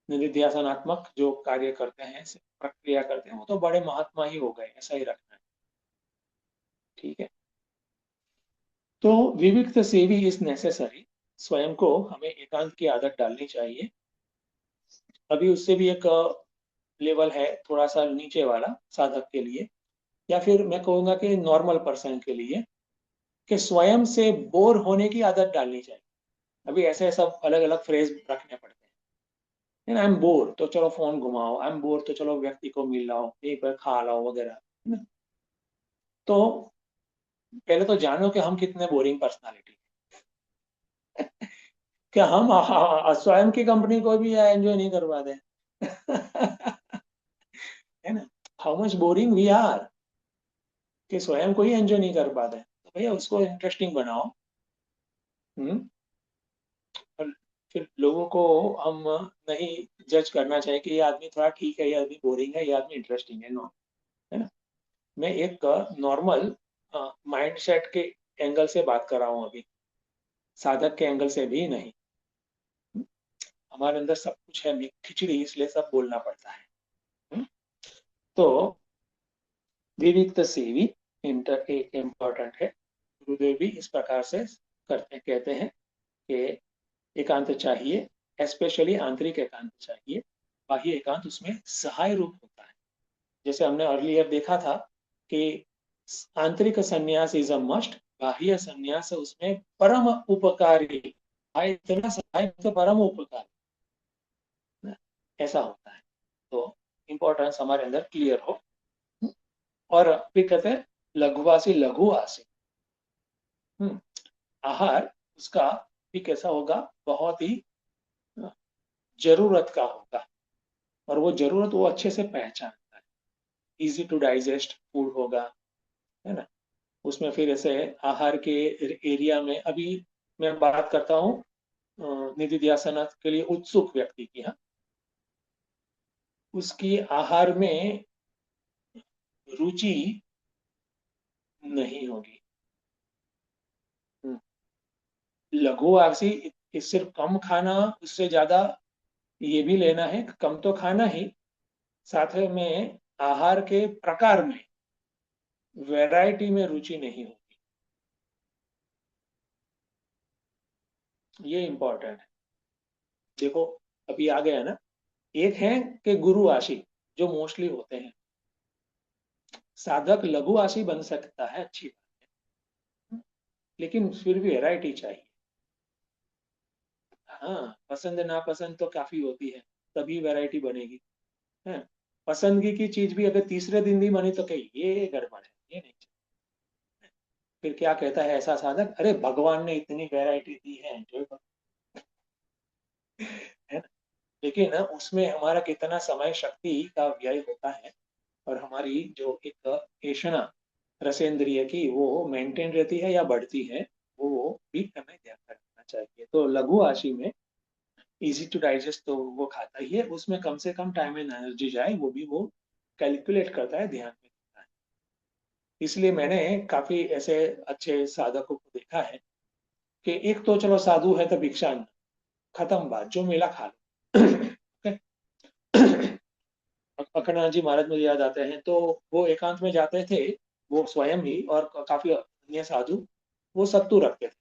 निधिध्यासनात्मक जो कार्य करते हैं, प्रक्रिया करते हैं, वो तो बड़े महात्मा ही हो गए, ऐसा ही रखना है। ठीक है, तो विविक्त सेवी इज नेसेसरी, स्वयं को हमें एकांत की आदत डालनी चाहिए। अभी उससे भी एक लेवल है थोड़ा सा नीचे वाला साधक के लिए, या फिर मैं कहूंगा कि नॉर्मल पर्सन के लिए, कि स्वयं से बोर होने की आदत डालनी चाहिए। अभी ऐसे सब अलग अलग फ्रेज रखने पड़ते हैं। आई एम बोर तो चलो फोन घुमाओ, आई एम बोर तो चलो व्यक्ति को मिल लाओ, यहीं पर खा लाओ वगैरह, है ना? तो पहले तो जानो कि हम कितने बोरिंग पर्सनालिटी, क्या हम स्वयं की कंपनी को भी एंजॉय नहीं कर पाते। है ना? How much boring we are, कि स्वयं को ही एंजॉय नहीं कर पाते, तो भैया उसको इंटरेस्टिंग बनाओ। हम्म और फिर लोगों को हम नहीं जज करना चाहिए कि ये आदमी थोड़ा ठीक है, ये आदमी बोरिंग है, ये आदमी इंटरेस्टिंग है, नो, है ना। मैं एक नॉर्मल माइंड सेट के एंगल से बात कर रहा हूँ अभी, साधक के एंगल से भी नहीं। हमारे अंदर सब कुछ है, खिचड़ी, इसलिए सब बोलना पड़ता है। हम्म, तो विविक्त सेवी इंटर एक इम्पोर्टेंट है। गुरुदेव भी इस प्रकार से करते कहते हैं कि एकांत चाहिए, स्पेशली आंतरिक एकांत चाहिए। बाह्य एकांत उसमें सहाय रूप होता है। जैसे हमने अर्लियर देखा था कि आंतरिक संन्यास इज अ मस्ट, बाह्य संन्यास उसमें परम उपकारी, इतना सहाय तो परम उपकारी, ऐसा होता है। तो इंपॉर्टेंस हमारे अंदर क्लियर हो। और फिर कहते हैं लघुवासी लघु आसी। आहार उसका भी कैसा होगा, बहुत ही जरूरत का होगा, और वो जरूरत वो अच्छे से पहचानता है। इजी टू डाइजेस्ट फूड होगा, है ना। उसमें फिर ऐसे आहार के एरिया में अभी मैं बात करता हूँ निधिध्यासन के लिए उत्सुक व्यक्ति की। हाँ, उसकी आहार में रुचि नहीं होगी। लघु आहार सिर्फ कम खाना, उससे ज्यादा ये भी लेना है, कम तो खाना ही, साथ में आहार के प्रकार में वैरायटी में रुचि नहीं होगी। ये इंपॉर्टेंट है। देखो अभी आ गया ना, एक है कि गुरु आशी, जो मोस्टली होते हैं। साधक लघु आशी बन सकता है, अच्छी बात है, लेकिन फिर भी वैरायटी चाहिए। हाँ, पसंद नापसंद तो काफी होती है, तभी वैरायटी बनेगी, है। पसंदगी की चीज भी अगर तीसरे दिन भी बनी तो कहीं ये गड़बड़ है, ये नहीं चाहिए। फिर क्या कहता है ऐसा साधक, अरे भगवान ने इतनी वैरायटी दी है, एंजॉय करो, है ना। लेकिन ना उसमें हमारा कितना समय शक्ति का व्यय होता है, और हमारी जो एक ऐषणा रसेंद्रिय की वो मेंटेन रहती है या बढ़ती है, वो भी हमें ध्यान रखना चाहिए। तो लघु आशी में इजी टू डाइजेस्ट तो वो खाता ही है, उसमें कम से कम टाइम एंड एनर्जी जाए वो भी वो कैलकुलेट करता है, ध्यान में रखता है। इसलिए मैंने काफी ऐसे अच्छे साधकों को देखा है कि एक तो चलो साधु है तो भिक्षा न, खत्म बात, जो मिला खा लो। अखंडानंद जी महाराज मुझे याद आते हैं, तो वो एकांत में जाते थे, वो स्वयं ही और काफी अन्य साधु, वो सत्तू रखते थे।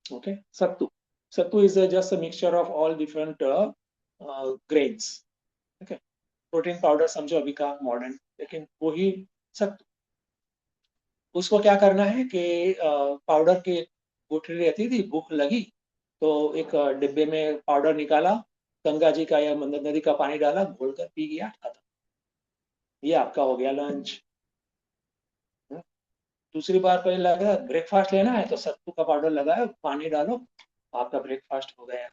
Okay, sattu, sattu is just a mixture of all different grains. Okay, protein powder समझो अभी का मॉडर्न, लेकिन वही सत्तू। उसको क्या करना है कि पाउडर की गुठली रहती थी, भूख लगी तो एक डिब्बे में पाउडर निकाला, गंगा जी का या नदी का पानी डाला, घोलकर पी गया, खत्म। ये आपका हो गया लंच। दूसरी बार पहले लगा ब्रेकफास्ट लेना है तो सत्तू का पाउडर लगाओ, पानी डालो, आपका ब्रेकफास्ट हो गया।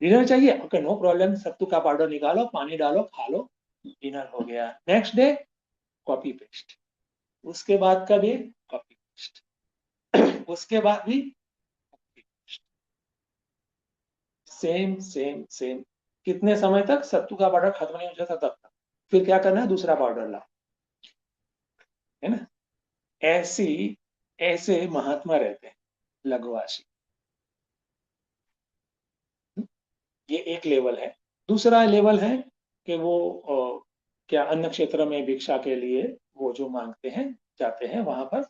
डिनर चाहिए, ओके नो प्रॉब्लम, सत्तू का पाउडर निकालो, पानी डालो, खा लो, डिनर हो गया। नेक्स्ट डे कॉपी पेस्ट, उसके बाद का भी कॉपी पेस्ट, उसके बाद भी copy paste, same same same. कितने समय तक सत्तू का पाउडर खत्म नहीं हो जाता तब तक, फिर क्या करना है, दूसरा पाउडर ला, है ना। ऐसी ऐसे महात्मा रहते हैं लघुवासी। ये एक लेवल है। दूसरा लेवल है कि वो क्या अन्न क्षेत्र में भिक्षा के लिए वो जो मांगते हैं, जाते हैं वहां पर,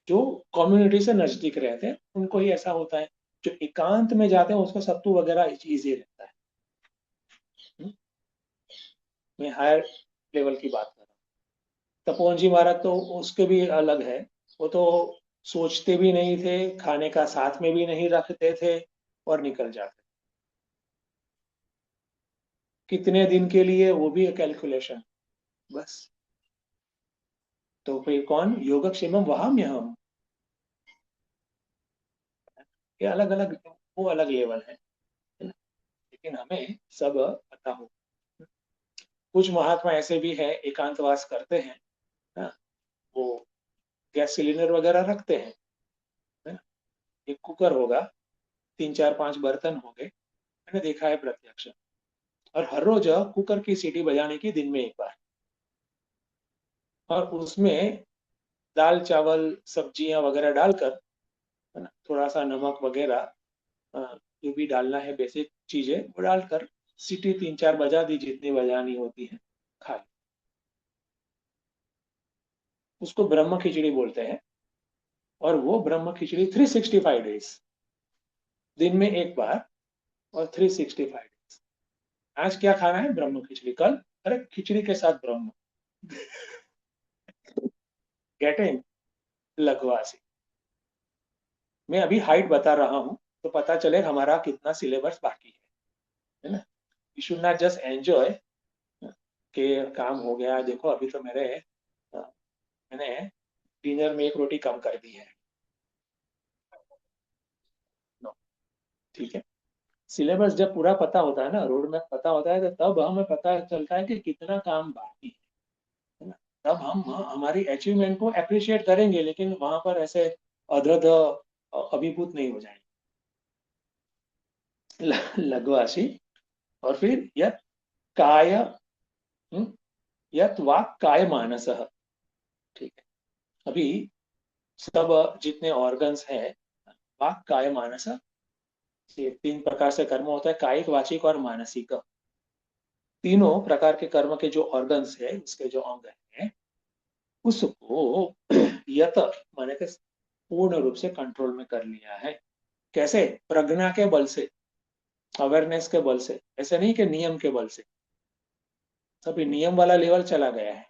जो कम्युनिटी से नजदीक रहते हैं उनको ही ऐसा होता है। जो एकांत में जाते हैं उसको सत्तू वगैरह इजी रहता है। हम्म, मैं हायर लेवल की बात कर रहा हूँ। तपोवन जी महाराज तो उसके भी अलग है, वो तो सोचते भी नहीं थे, खाने का साथ में भी नहीं रखते थे, और निकल जाते। कितने दिन के लिए वो भी कैलकुलेशन, बस। तो फिर कौन योगक्षेमम वहाम्य हम, ये अलग अलग, वो अलग लेवल है ना? लेकिन हमें सब पता हो। कुछ महात्मा ऐसे भी हैं, एकांतवास करते हैं ना, वो गैस सिलेंडर वगैरह रखते हैं, है ना? एक कुकर होगा, 3 4 5 बर्तन होंगे, मैंने देखा है प्रत्यक्ष। और हर रोज कुकर की सीटी बजाने की दिन में एक बार, और उसमें दाल चावल सब्जियां वगैरह डालकर, है ना, थोड़ा सा नमक वगैरह, जो भी डालना है बेसिक चीजें वो डालकर सीटी 3 4 बजा दी, जितनी बजानी होती है, खा ली। उसको ब्रह्म खिचड़ी बोलते हैं। और वो ब्रह्म खिचड़ी 365 डेज, दिन में एक बार, और 365 डेज। आज क्या खाना है? ब्रह्म खिचड़ी। कल अरे खिचड़ी के साथ ब्रह्म। गेटिंग? लघुवासी। मैं अभी हाइट बता रहा हूँ तो पता चले हमारा कितना सिलेबस बाकी है ना? You should not just enjoy के काम हो गया, देखो अभी तो मैंने डिनर में 1 रोटी कम कर दी है। नो, ठीक है। सिलेबस जब पूरा पता होता है ना, रोड मैप पता होता है, तो तब हमें पता चलता है कि कितना काम बाकी है ना? तब हम हमारी अचीवमेंट को अप्रिशिएट करेंगे, लेकिन वहां पर ऐसे अधरध अभिभूत नहीं हो जाएंगे। लघुआशी। और फिर यत काय, यत वाक् काय मानसः। ठीक है। अभी सब जितने ऑर्गन्स हैं, वाक् काय मानस, ये 3 प्रकार से कर्म होता है, कायिक वाचिक और मानसिक। तीनों प्रकार के कर्म के जो ऑर्गन्स है, उसके जो अंग है, उसको यत माने के पूर्ण रूप से कंट्रोल में कर लिया है। कैसे? प्रज्ञा के बल से, अवेयरनेस के बल से, ऐसे नहीं कि नियम के बल से। सभी नियम वाला लेवल चला गया है।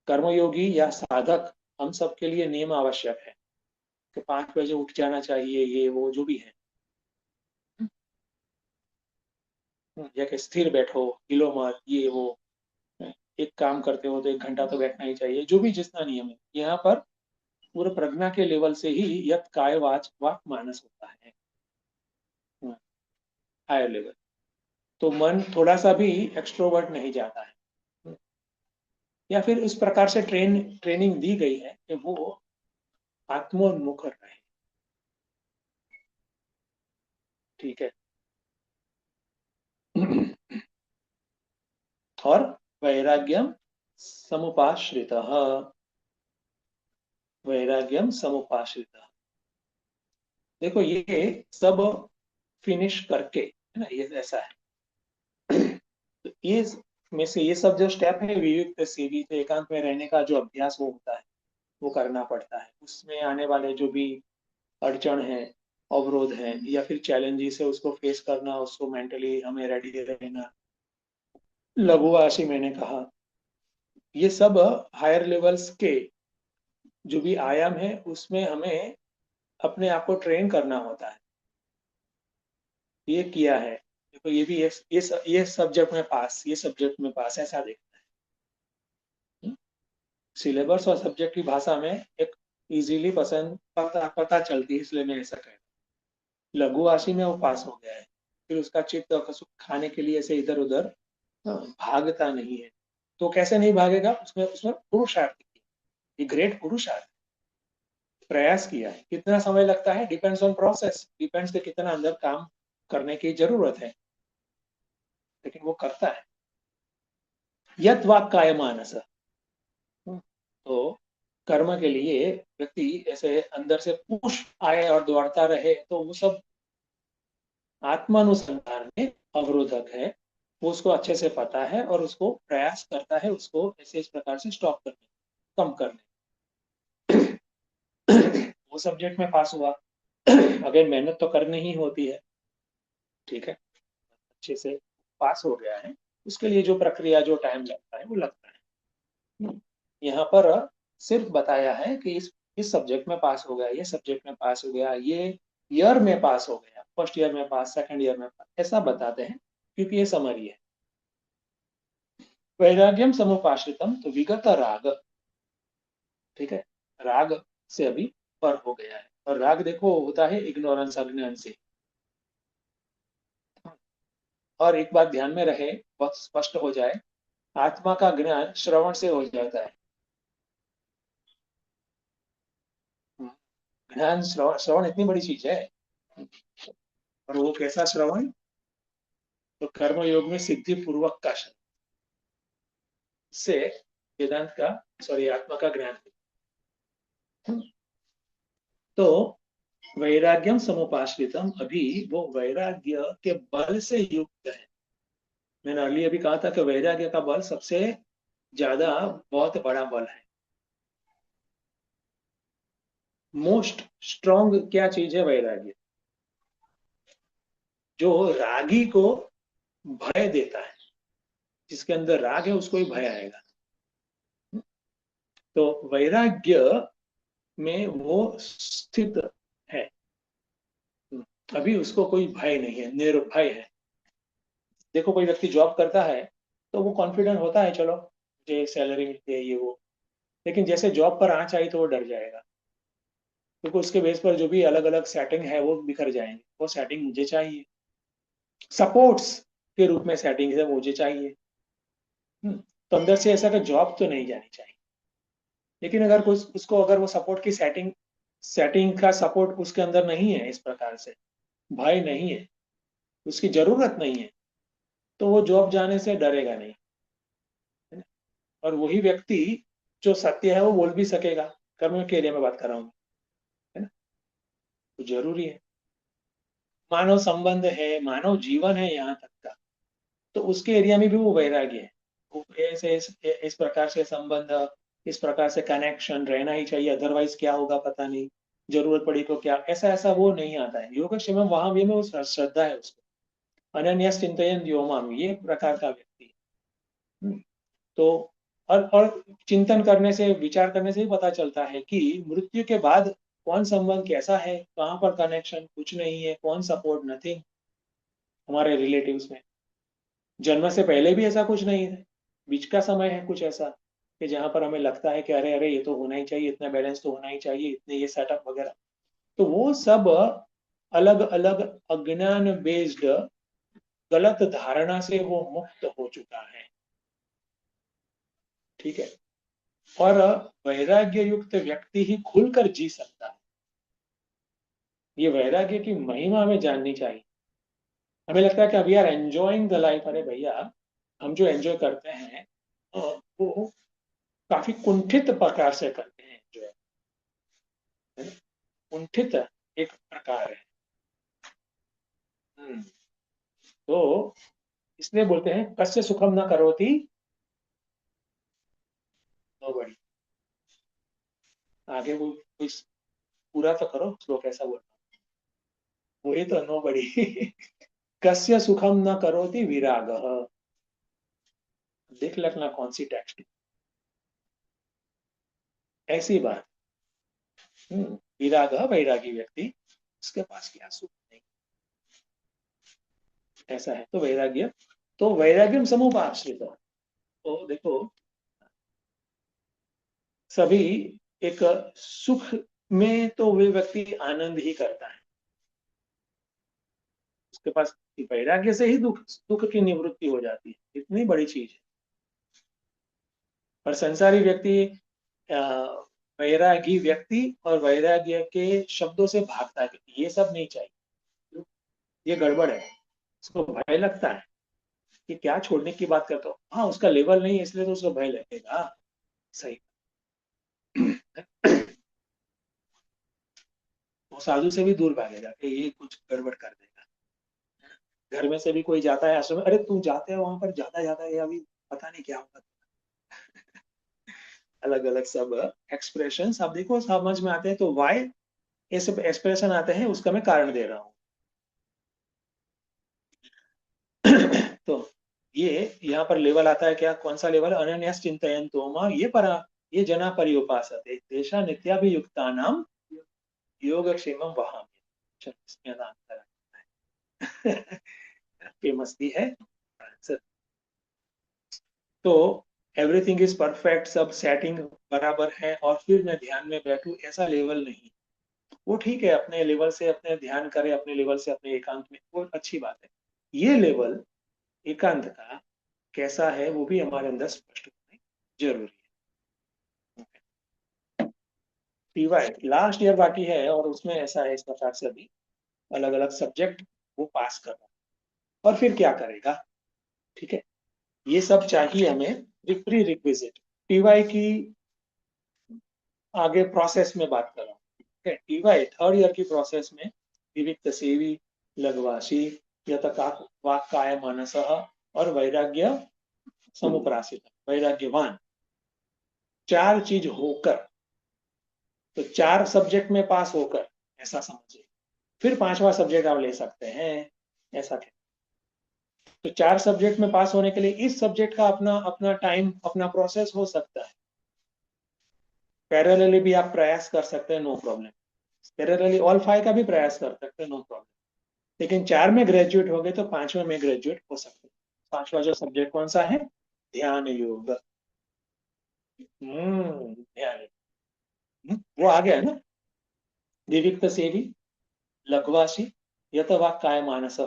कर्मयोगी या साधक, हम सबके लिए नियम आवश्यक है कि 5 बजे उठ जाना चाहिए, ये वो जो भी है। या कि स्थिर बैठो, हिलो मत, ये वो। एक काम करते हो तो 1 घंटा तो बैठना ही चाहिए, जो भी जितना नियम है। यहाँ पर पूरे प्रज्ञा के लेवल से ही यत काय वाच वाक मानस होता है, हायर लेवल। तो मन थोड़ा सा भी एक्सट्रोवर्ट नहीं जाता है, या फिर इस प्रकार से ट्रेनिंग दी गई है कि वो आत्मोन्मुख रहे। ठीक है। और वैराग्यम समुपाश्रित, वैराग्यम समुपाश्रित। देखो ये सब फिनिश करके, है ना, ये ऐसा है। तो ये में से ये सब जो स्टेप है, विविक्त सीवित एकांत में रहने का जो अभ्यास वो होता है, वो करना पड़ता है। उसमें आने वाले जो भी अड़चन है, अवरोध है, या फिर चैलेंजेस है, उसको फेस करना, उसको मेंटली हमें रेडी रहना। लघुवासी मैंने कहा, ये सब हायर लेवल्स के जो भी आयाम है, उसमें हमें अपने आप को ट्रेन करना होता है। ये किया है, देखो ये भी ये सब्जेक्ट में पास, ये सब्जेक्ट में पास, ऐसा देखना है। सिलेबस और सब्जेक्ट की भाषा में एक इजीली पसंद पता चलती है, इसलिए मैं ऐसा कहता हूँ। लघुवासी में वो पास हो गया है, फिर उसका चित्त खाने के लिए ऐसे इधर उधर भागता नहीं है। तो कैसे नहीं भागेगा? उसमें उसमें पुरुषार्थ किया, ये ग्रेट पुरुषार्थ, प्रयास किया है। कितना समय लगता है? डिपेंड्स ऑन प्रोसेस, डिपेंड्स के कितना अंदर काम करने की जरूरत है, लेकिन वो करता है। यत वाक् काय मानस। तो कर्म के लिए व्यक्ति ऐसे अंदर से पुश आए और दौड़ता रहे, तो वो सब आत्मानुसंधान में अवरोधक है। वो उसको अच्छे से पता है और उसको प्रयास करता है, उसको ऐसे इस प्रकार से स्टॉप करने, कम करने। वो सब्जेक्ट में पास हुआ, अगर मेहनत तो करनी ही होती है, ठीक है, अच्छे से पास हो गया है, उसके लिए जो प्रक्रिया, जो टाइम लगता है, वो लगता है। यहाँ पर सिर्फ बताया है कि इस सब्जेक्ट में पास हो गया, ये सब्जेक्ट में पास हो गया, ये ईयर में पास हो गया, फर्स्ट ईयर में पास, सेकंड ईयर में पास, ऐसा बताते हैं, क्योंकि ये समरी है। वैराग्यम समुपाश्रितम, तो विगत राग, ठीक है, राग से अभी पर हो गया है। और राग देखो होता है इग्नोरेंस, अज्ञान से। और एक बात ध्यान में रहे, बहुत स्पष्ट हो जाए, आत्मा का ज्ञान श्रवण से हो जाता है। ज्ञान श्रवण श्रवण इतनी बड़ी चीज है। और वो कैसा श्रवण? तो कर्म योग में सिद्धि पूर्वक का श्रवण से वेदांत का, सॉरी, आत्मा का ज्ञान। तो वैराग्यम समुपाश्रितम, अभी वो वैराग्य के बल से युक्त है। मैंने अर्ली अभी कहा था कि वैराग्य का बल सबसे ज्यादा, बहुत बड़ा बल है। मोस्ट स्ट्रॉन्ग क्या चीज है? वैराग्य, जो रागी को भय देता है। जिसके अंदर राग है उसको ही भय आएगा। तो वैराग्य में वो स्थित है। अभी उसको कोई भय नहीं है, निर्भय है। देखो, कोई व्यक्ति जॉब करता है तो वो कॉन्फिडेंट होता है, चलो मुझे सैलरी मिलती है ये वो। लेकिन जैसे जॉब पर आँच आई तो वो डर जाएगा, क्योंकि उसके बेस पर जो भी अलग अलग सेटिंग है वो बिखर जाएंगे। वो सेटिंग मुझे चाहिए, सपोर्ट्स के रूप में सेटिंग है, मुझे चाहिए। तो अंदर से ऐसा कि जॉब तो नहीं जानी चाहिए। लेकिन अगर कुछ उसको, अगर वो सपोर्ट की सेटिंग सेटिंग का सपोर्ट उसके अंदर नहीं है, इस प्रकार से भय नहीं है, उसकी जरूरत नहीं है, तो वो जॉब जाने से डरेगा नहीं, है ना? और वही व्यक्ति जो सत्य है वो बोल भी सकेगा। कर्म के एरिया में बात कर रहा हूँ, है ना? तो जरूरी है। मानव संबंध है, मानव जीवन है यहाँ तक का, तो उसके एरिया में भी वो वैराग्य है। वो ऐसे इस प्रकार से संबंध, इस प्रकार से कनेक्शन रहना ही चाहिए, अदरवाइज क्या होगा पता नहीं, जरूरत पड़ी तो क्या, ऐसा ऐसा वो नहीं आता है। योगक्षेम वहां भी में वो श्रद्धा है उसको, अनन्यस चिंतयन् व्योमाम, ये प्रकार का व्यक्ति। हम्म, तो और चिंतन करने से, विचार करने से ही पता चलता है कि मृत्यु के बाद कौन संबंध कैसा है, कहाँ पर कनेक्शन कुछ नहीं है, कौन सपोर्ट, नथिंग हमारे रिलेटिव्स में। जन्म से पहले भी ऐसा कुछ नहीं है, बीच का समय है कुछ ऐसा कि जहां पर हमें लगता है कि अरे अरे ये तो होना ही चाहिए, इतना बैलेंस तो होना ही चाहिए, इतने ये सेटअप वगैरह। तो वो सब अलग अलग अज्ञान बेस्ड गलत धारणा से वो मुक्त हो चुका है। ठीक है। और वैराग्य युक्त व्यक्ति ही खुलकर जी सकता है। ये वैराग्य की महिमा हमें जाननी चाहिए। हमें लगता है कि अभी यार एंजॉइंग द लाइफ, अरे भैया, हम जो एंजॉय करते हैं वो काफी कुंठित प्रकार से करते हैं एंजॉय, है ना? कुंठित एक प्रकार है। हम्म, तो इसलिए बोलते हैं कस्य सुखम न करोति नोबडी। आगे वो कुछ पूरा तो करो, श्लोक ऐसा बोलता वही तो, नोबडी। कस्य सुखम न करोति विराग। देख लगना कौन सी टेक्स्ट, ऐसी बात। विराग वैरागी व्यक्ति, उसके पास क्या सुख नहीं, ऐसा है। तो वैराग्य, तो वैराग्यम समुपाश्रित। तो देखो, सभी एक सुख में तो वे व्यक्ति आनंद ही करता है, उसके पास वैराग्य से ही दुख दुख की निवृत्ति हो जाती है, इतनी बड़ी चीज है। और संसारी व्यक्ति, अ, वैरागी व्यक्ति और वैराग्य के शब्दों से भागता है, ये सब नहीं चाहिए, ये गड़बड़ है। उसको भय लगता है कि क्या छोड़ने की बात करता हो, हाँ उसका लेवल नहीं है इसलिए तो उसको भय लगेगा। सही। वो साधु से भी दूर भागेगा कि ये कुछ गड़बड़ कर देगा। घर में से भी कोई जाता है आश्रम में, अरे तू जाते है वहां पर, ज्यादा जाता है अभी, पता नहीं क्या होगा। अलग अलग सब एक्सप्रेशन आप देखो समझ में आते हैं। तो वाई ये सब एक्सप्रेशन आते हैं, उसका मैं कारण दे रहा हूँ। तो ये यहाँ पर लेवल आता है क्या, कौन सा लेवल? अनन्यस चिंतयन्तो मां ये परा, ये जना पर्युपासते तेषा नित्याभियुक्ता नाम योगक्षेमम वहाम्यहम्। चलो इसमें आंसर है। फेमस भी है आंसर। तो एवरीथिंग इज परफेक्ट, सब सेटिंग बराबर है और फिर मैं ध्यान में बैठूं, ऐसा लेवल नहीं। वो ठीक है, अपने लेवल से अपने ध्यान करे, अपने लेवल से अपने एकांत में, वो अच्छी बात है। ये लेवल एकांत का कैसा है वो भी हमारे अंदर स्पष्ट होना जरूरी है। टीवाई लास्ट ईयर बाकी है और उसमें ऐसा है इस प्रकार से अभी अलग अलग सब्जेक्ट वो पास कर रहा है और फिर क्या करेगा, ठीक है। ये सब चाहिए हमें प्री रिक्विजिट टीवाई की। आगे प्रोसेस में बात कर रहा हूँ, ठीक है। टीवाई थर्ड ईयर की प्रोसेस में विविक्त सेवी, लघवासी, वाक्काय मानस और वैराग्य समुपरासित, वैराग्यवान, चार चीज होकर, तो चार सब्जेक्ट में पास होकर ऐसा समझिए, फिर पांचवा सब्जेक्ट आप ले सकते हैं, ऐसा क्या। तो चार सब्जेक्ट में पास होने के लिए इस सब्जेक्ट का अपना अपना टाइम, अपना प्रोसेस हो सकता है। पैरेलली भी आप प्रयास कर सकते हैं, नो प्रॉब्लम। पैरेलली ऑल 5 का भी प्रयास कर सकते हैं, नो प्रॉब्लम। लेकिन चार में ग्रेजुएट हो गए तो पांचवें में ग्रेजुएट हो सकते हैं। पांचवा जो सब्जेक्ट कौन सा है, ध्यान योग। ध्यान योग। वो आ गया है ना, विविक्त सेवी, लघवासी, यतवाक्काय मानस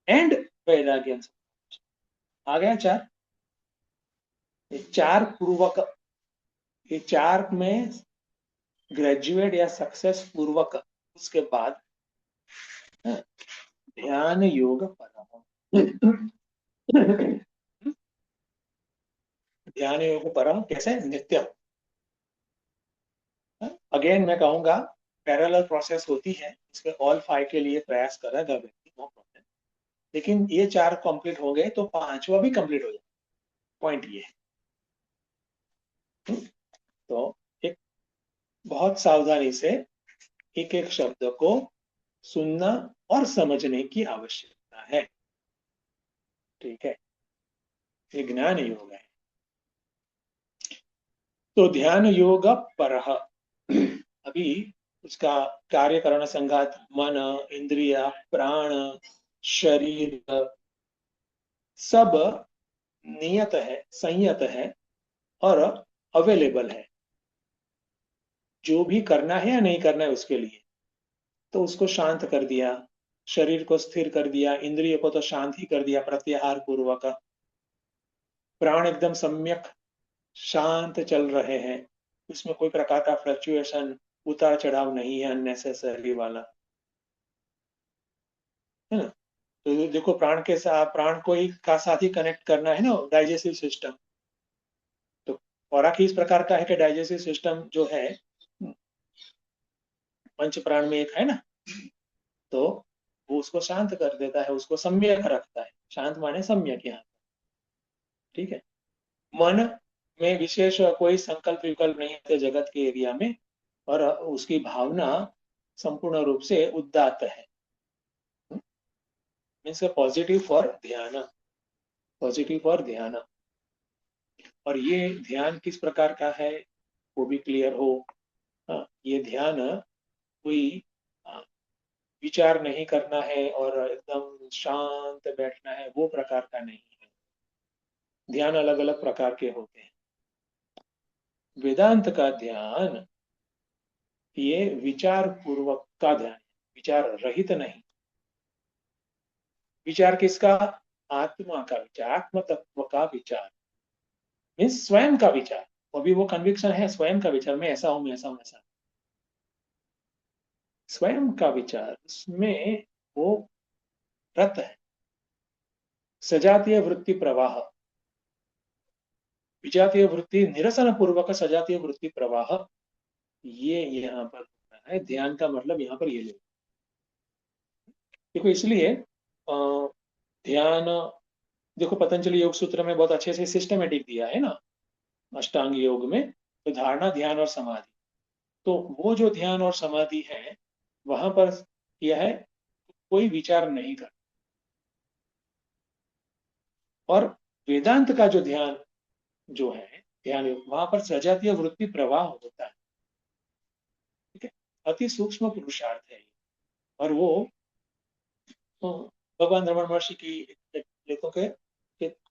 एंड वैराग्य। आ गया चार। ये चार पूर्वक, ये चार में ग्रेजुएट या सक्सेस पूर्वक उसके बाद ध्यान योग परम। ध्यान योग परम कैसे, नित्यम। अगेन मैं कहूंगा पैरेलल प्रोसेस होती है, इसके ऑल 5 के लिए प्रयास करेगा व्यक्ति, नो प्रॉब्लम। लेकिन ये चार कंप्लीट हो गए तो पांचवा भी कंप्लीट हो जाए, पॉइंट ये है। तो एक बहुत सावधानी से एक एक शब्द को सुनना और समझने की आवश्यकता है, ठीक है। ये ज्ञान योग है। तो ध्यान योग परह, अभी उसका कार्यकरण संघात मन, इंद्रिया, प्राण, शरीर सब नियत है, संयत है और अवेलेबल है। जो भी करना है या नहीं करना है उसके लिए, तो उसको शांत कर दिया, शरीर को स्थिर कर दिया, इंद्रिय को तो शांत ही कर दिया प्रत्याहार पूर्वक, प्राण एकदम सम्यक शांत चल रहे हैं, उसमें कोई प्रकार का फ्लक्चुएशन, उतार चढ़ाव नहीं है अननेसेसरी वाला, है ना। तो देखो प्राण के साथ, प्राण को ही का साथ ही कनेक्ट करना है ना डाइजेस्टिव सिस्टम। तो खुराक ही इस प्रकार का है कि डाइजेस्टिव सिस्टम जो है पंच प्राण में एक है ना, तो वो उसको शांत कर देता है, उसको सम्यक रखता है। शांत माने सम्यक यहाँ, ठीक है। मन में विशेष कोई संकल्प विकल्प नहीं होते जगत के एरिया में, और उसकी भावना संपूर्ण रूप से उदात्त है, मीन्स पॉजिटिव फॉर ध्यान, पॉजिटिव फॉर ध्यान। और ये ध्यान किस प्रकार का है वो भी क्लियर हो। हाँ, ये ध्यान कोई विचार नहीं करना है और एकदम शांत बैठना है, वो प्रकार का नहीं है। ध्यान अलग अलग प्रकार के होते हैं। वेदांत का ध्यान ये विचार पूर्वक का ध्यान, विचार रहित नहीं। विचार किसका, आत्मा का विचार, आत्म तत्व का विचार, मीन्स स्वयं का विचार। अभी वो कन्विक्शन है स्वयं का विचार, मैं ऐसा हूं, मैं ऐसा हूं, ऐसा। स्वयं का विचार, उसमें वो रत है। सजातीय वृत्ति प्रवाह, विजातीय वृत्ति निरसन पूर्वक सजातीय वृत्ति प्रवाह, ये यहाँ पर है। ध्यान का मतलब यहाँ पर ये ले देखो, इसलिए ध्यान, देखो पतंजलि योग सूत्र में बहुत अच्छे से सिस्टमेटिक दिया है ना, अष्टांग योग में। तो धारणा, ध्यान और समाधि, तो वो जो ध्यान और समाधि है वहां पर यह है कोई विचार नहीं कर। और वेदांत का जो ध्यान जो है, ध्यान योग, वहां पर सजातीय वृत्ति प्रवाह होता है, ठीक है। अति सूक्ष्म पुरुषार्थ है। और वो भगवान रमन महर्षि की लेखों के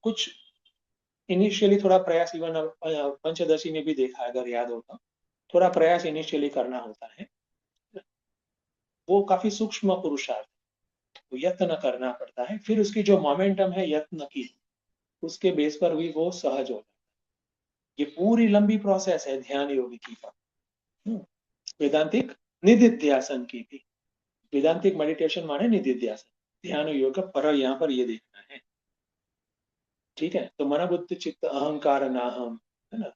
कुछ इनिशियली थोड़ा प्रयास, इवन पंचदशी ने भी देखा अगर याद होगा, थोड़ा प्रयास इनिशियली करना होता है। वो काफी सूक्ष्म पुरुषार्थ, को यत्न करना पड़ता है, फिर उसकी जो मोमेंटम है यत्न की, उसके बेस पर भी वो सहज हो जाता है। ये पूरी लंबी प्रोसेस है ध्यान योग की का। वेदांतिक निधिध्यासन की थी। वेदांतिक मेडिटेशन माने निधिध्यासन, ध्यान योग पर यहाँ पर ये देखना है। ठीक है, तो मन बुद्धि चित्त अहंकार नाहम, है ना,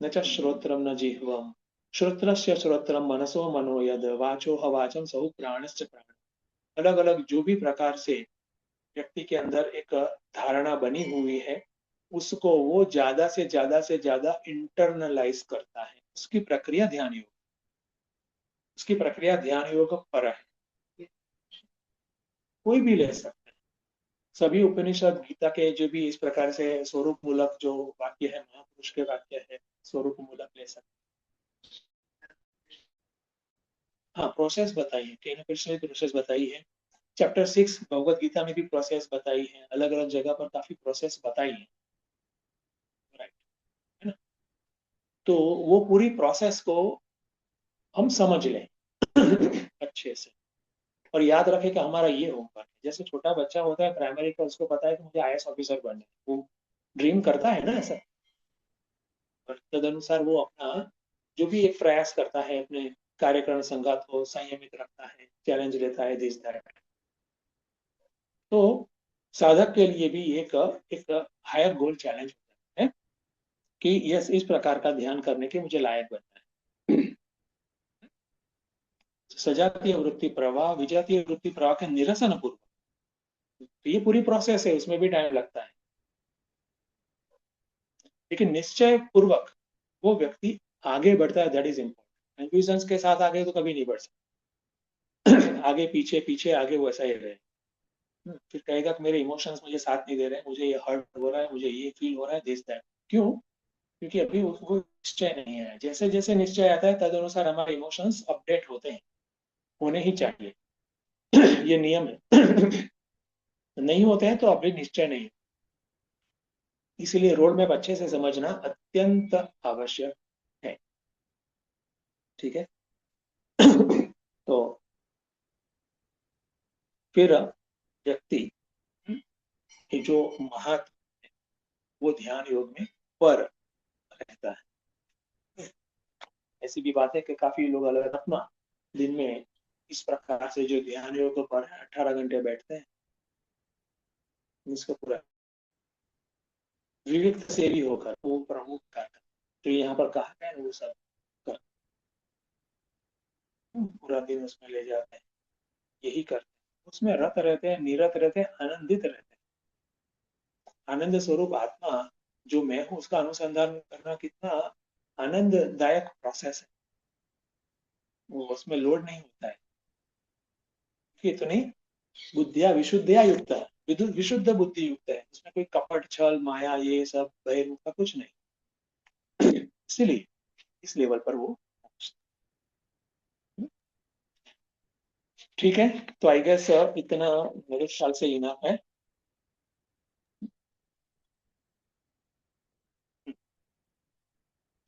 न च श्रोत्रम न जिह्वम, श्रोत्रस्य श्रोत्रम मनसो मनो यद, वाचो हवाचम सहु प्राणश्च प्राण। अलग अलग जो भी प्रकार से व्यक्ति के अंदर एक धारणा बनी हुई है, उसको वो ज्यादा से ज्यादा इंटरनलाइज करता है। उसकी प्रक्रिया ध्यान योग, उसकी प्रक्रिया ध्यान योग पर है। कोई भी ले सकता है। सभी उपनिषद गीता के जो भी इस प्रकार से स्वरूप मूलक जो वाक्य है, महापुरुष के वाक्य है, स्वरूप मूलक ले सकते हैं। हाँ, प्रोसेस बताई है, कहीं कृष्ण ने प्रोसेस बताई है। चैप्टर 6 भगवत गीता में भी प्रोसेस बताई है, अलग अलग जगह पर काफी प्रोसेस बताई है, राइट, है ना। तो वो पूरी प्रोसेस को हम समझ लें अच्छे से, और याद रखें कि हमारा ये होगा। जैसे छोटा बच्चा होता है प्राइमरी का, उसको पता है कि मुझे आईएएस ऑफिसर बनना है, वो ड्रीम करता है ना ऐसा, और तदनुसार वो अपना जो भी एक प्रयास करता है, अपने कार्यक्रम संगत को संयमित रखता है, चैलेंज लेता है, दिस दैट। तो साधक के लिए भी एक हायर गोल चैलेंज होता है कि यस, इस प्रकार का ध्यान करने के मुझे लायक बनना है। सजातीय वृत्ति प्रवाह, विजातीय वृत्ति प्रवाह के निरसन पूर्व, तो ये पूरी प्रोसेस है, उसमें भी टाइम लगता है, लेकिन निश्चय पूर्वक वो व्यक्ति आगे बढ़ता है। That is important. कंफ्यूजन के साथ आगे तो कभी नहीं बढ़ सकता। आगे पीछे पीछे आगे वैसा ही रहे। फिर कहेगा कि मेरे इमोशंस मुझे साथ नहीं दे रहे, मुझे ये हर्ट हो रहा है, मुझे ये फील हो रहा है, दिस दैट। क्यों? क्योंकि अभी उसको निश्चय नहीं है। जैसे जैसे निश्चय आता है तद अनुसार हमारे इमोशंस अपडेट होते हैं, होने ही चाहिए। ये नियम है। नहीं होते हैं तो अभी निश्चय नहीं। इसीलिए रोड मैप अच्छे से समझना अत्यंत आवश्यक है। ठीक है। तो फिर व्यक्ति की जो महत्व है वो ध्यान योग में पर रहता है। ऐसी भी बात है कि काफी लोग अलग अपना दिन में इस प्रकार से जो ध्यान योग पर 18 घंटे बैठते हैं, इसको पूरा विविध से भी होकर वो प्रमुख कार्य तो यहाँ पर कहा गया है वो सब कर, पूरा दिन उसमें ले जाते हैं, यही करते हैं, उसमें रत रहते हैं, निरत रहते हैं, आनंदित रहते हैं। आनंद स्वरूप आत्मा जो मैं हूँ उसका अनुसंधान करना कितना आनंददायक प्रोसेस है। वो उसमें लोड नहीं होता है कि इतनी बुद्धिया विशुद्धिया युक्त है, विशुद्ध बुद्धि युक्त है, उसमें कोई कपट छल माया ये सब बहिर्मुख का कुछ नहीं। इसीलिए इस लेवल पर वो। ठीक है, तो आई गेस इतना मेरे ख्याल से इनफ है।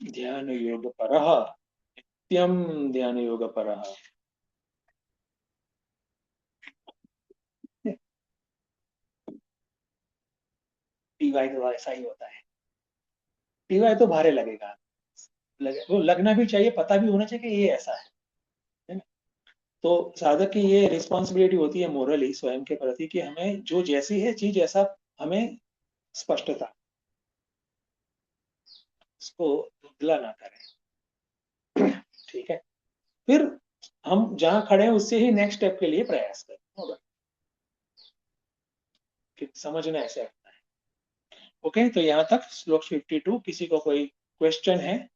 ध्यान योग परः, नित्यम ध्यान योग परः। टीवाई तो ऐसा ही होता है। टीवाई तो भारे लगेगा, वो लगना भी चाहिए, पता भी होना चाहिए कि ये ऐसा है ना। तो साधक की ये रिस्पॉन्सिबिलिटी होती है मोरली स्वयं के प्रति कि हमें जो जैसी है चीज ऐसा हमें स्पष्टता, उसको धुंधला ना करें। ठीक है, फिर हम जहां खड़े हैं उससे ही नेक्स्ट स्टेप के लिए प्रयास करें होगा, कि समझना ऐसे होता है। ओके, तो यहाँ तक श्लोक 52। किसी को कोई क्वेश्चन है?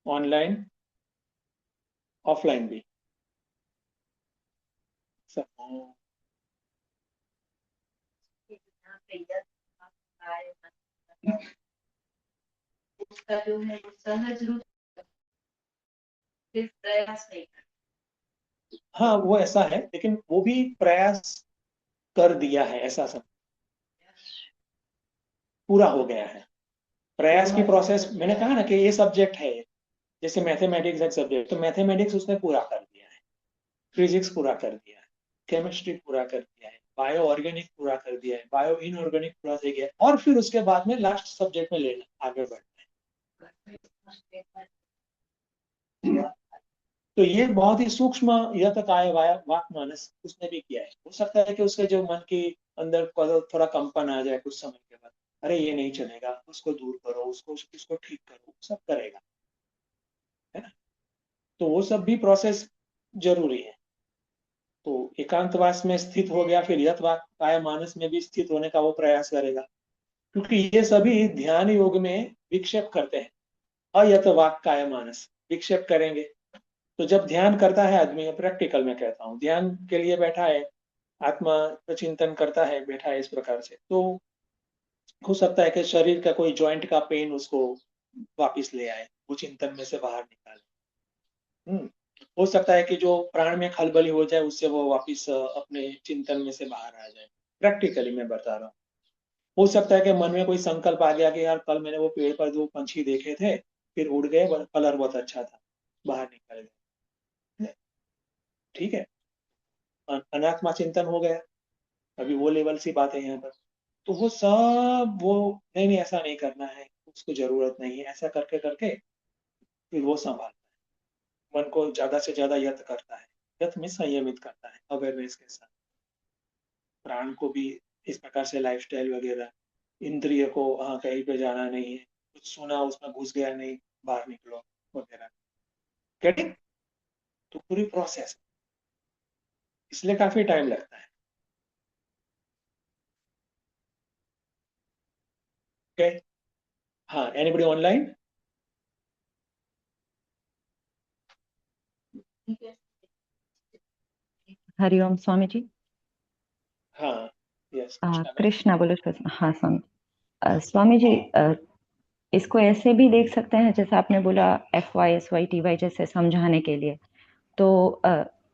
ऑनलाइन ऑफलाइन भी सब। उसका जो है वो सहज रूप से प्रयास नहीं करता। हाँ, वो ऐसा है, लेकिन वो भी प्रयास कर दिया है ऐसा सब पूरा हो गया है। प्रयास की प्रोसेस मैंने कहा ना कि ये सब्जेक्ट है, जैसे मैथमेटिक्स एक सब्जेक्ट, तो मैथमेटिक्स उसने पूरा कर दिया है, फिजिक्स पूरा कर दिया है, केमिस्ट्री पूरा कर दिया है, बायो ऑर्गेनिक पूरा कर दिया है, बायो इनऑर्गेनिक पूरा दे गया है, और फिर उसके बाद में लास्ट सब्जेक्ट में लेना, आगे बढ़ना है। तो ये बहुत ही सूक्ष्म यत काय वाक मानस उसने भी किया है। हो सकता है कि उसके जो मन के अंदर थोड़ा कंपन आ जाए कुछ समय के बाद, अरे ये नहीं चलेगा, उसको दूर करो, उसको ठीक करो, सब करेगा, है ना। तो वो सब भी प्रोसेस जरूरी है। तो एकांतवास में स्थित हो गया, फिर यत वाक काय मानस में भी स्थित होने का वो प्रयास करेगा, क्योंकि ये सभी ध्यान योग में विक्षेप करते हैं। अयत वाक काय मानस विक्षेप करेंगे। तो जब ध्यान करता है आदमी, प्रैक्टिकल में कहता हूँ, ध्यान के लिए बैठा है, आत्मा का चिंतन करता है, बैठा है इस प्रकार से, तो हो सकता है कि शरीर का कोई जॉइंट का पेन उसको वापिस ले आए, वो चिंतन में से बाहर निकाले। हो सकता है कि जो प्राण में खलबली हो जाए, उससे वो वापिस अपने चिंतन में से बाहर आ जाए। प्रैक्टिकली मैं बता रहा हूँ। हो सकता है कि मन में कोई संकल्प आ गया कि यार कल मैंने वो पेड़ पर 2 पंछी देखे थे, फिर उड़ गए, कलर बहुत अच्छा था, बाहर निकल गए, ठीक है, अनात्मा चिंतन हो गया। अभी वो लेवल सी बात है यहाँ पर। तो वो सब वो नहीं नहीं ऐसा नहीं करना है, उसको जरूरत नहीं है, ऐसा करके करके फिर वो संभालता है, मन को ज्यादा से ज्यादा यत्न करता है, यत्न में संयमित करता है अवेयरनेस के साथ। प्राण को भी इस प्रकार से लाइफस्टाइल वगैरह, इंद्रिय को हाँ कहीं पे जाना नहीं है, कुछ सुना उसमें घुस गया नहीं, बाहर निकलो वगैरह। गेटिंग? तो पूरी प्रोसेस, इसलिए काफी टाइम लगता है। ओके, हाँ, एनीबडी ऑनलाइन? हरिओम स्वामी जी। हाँ, यस, कृष्णा बोलो। हाँ स्वामी। स्वामी जी, इसको ऐसे भी देख सकते हैं जैसे आपने बोला FY SY TY जैसे समझाने के लिए, तो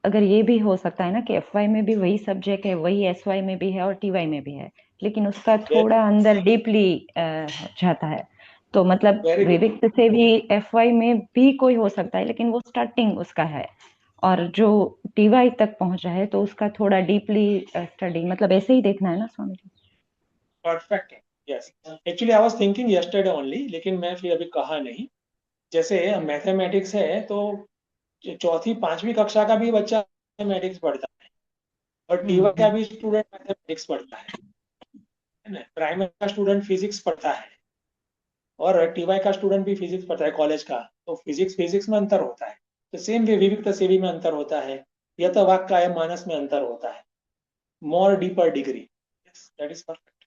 अगर ये भी हो सकता है ना कि FY में भी वही सब्जेक्ट है, वही SY में भी है और TY में भी है, लेकिन उसका थोड़ा अंदर डीपली जाता है। तो मतलब Very good. विविक्त से भी FY में भी कोई हो सकता है, लेकिन वो स्टार्टिंग उसका है, और जो TY तक पहुंचा है तो उसका थोड़ा डीपली स्टडी, मतलब ऐसे ही देखना है ना Swami ji? Perfect, yes. Actually I was thinking yesterday only, लेकिन मैं फिर अभी कहा नहीं। जैसे मैथमेटिक्स है, तो चौथी पांचवी कक्षा का भी बच्चा मैथमेटिक्स पढ़ता है, और TY का भी स्टूडेंट मैथमेटिक्स पढ़ता है ना। प्राइमरी का स्टूडेंट फिजिक्स पढ़ता है, और TY का स्टूडेंट भी फिजिक्स पढ़ता है कॉलेज का। तो फिजिक्स में अंतर होता है, तो सेम वे विविक्त सेवी में अंतर होता है, यत वाक काय मानस में अंतर होता है, more deeper degree. Yes, that is perfect.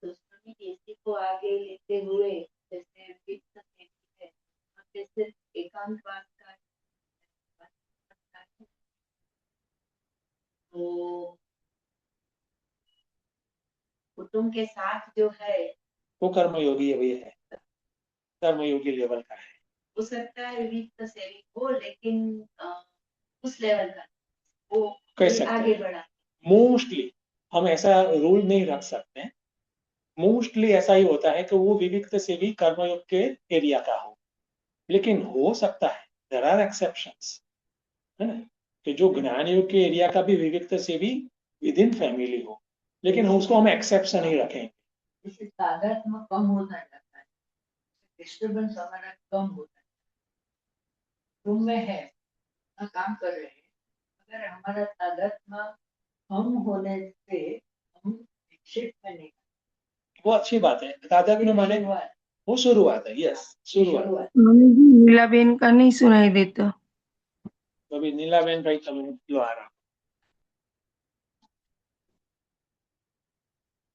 तो स्वामी जी, इसी को आगे लेते हुए जैसे वित्त सेवी है, वहाँ सिर्फ एकांतवास का तो कुटुंब के साथ जो है वो कर्मयोगी अभी है, कर्मयोगी लेवल का है। हो सकता है वित्त सेवी हो, लेकिन उस लेवल का वो कह सकते आगे हैं। बढ़ा। मोस्टली हम ऐसा रूल नहीं रख सकते, मोस्टली ऐसा ही होता है कि वो विविक्त से भी कर्मयोग के एरिया का हो, लेकिन हो सकता है, देयर आर एक्सेप्शंस, है ना, कि जो ज्ञान योग के एरिया का भी विविक्त से भी विद इन फैमिली हो, लेकिन उसको हम एक्सेप्शन ही रखेंगे। इससे तादात्म्य कम होता जाता है, डिस्टर्बेंस हमारा कम होता है। रूम में है, काम कर रहे हैं, अगर हमारा तादात्म्य कम होने से हम विक्षेप में नहीं, वो अच्छी बात है। दादा भी माने वो शुरुआत है। यस, शुरुआत। नीलाबेन का नहीं सुनाई देता। तो अभी नीलाबेन भाई તમે જો आ रहा।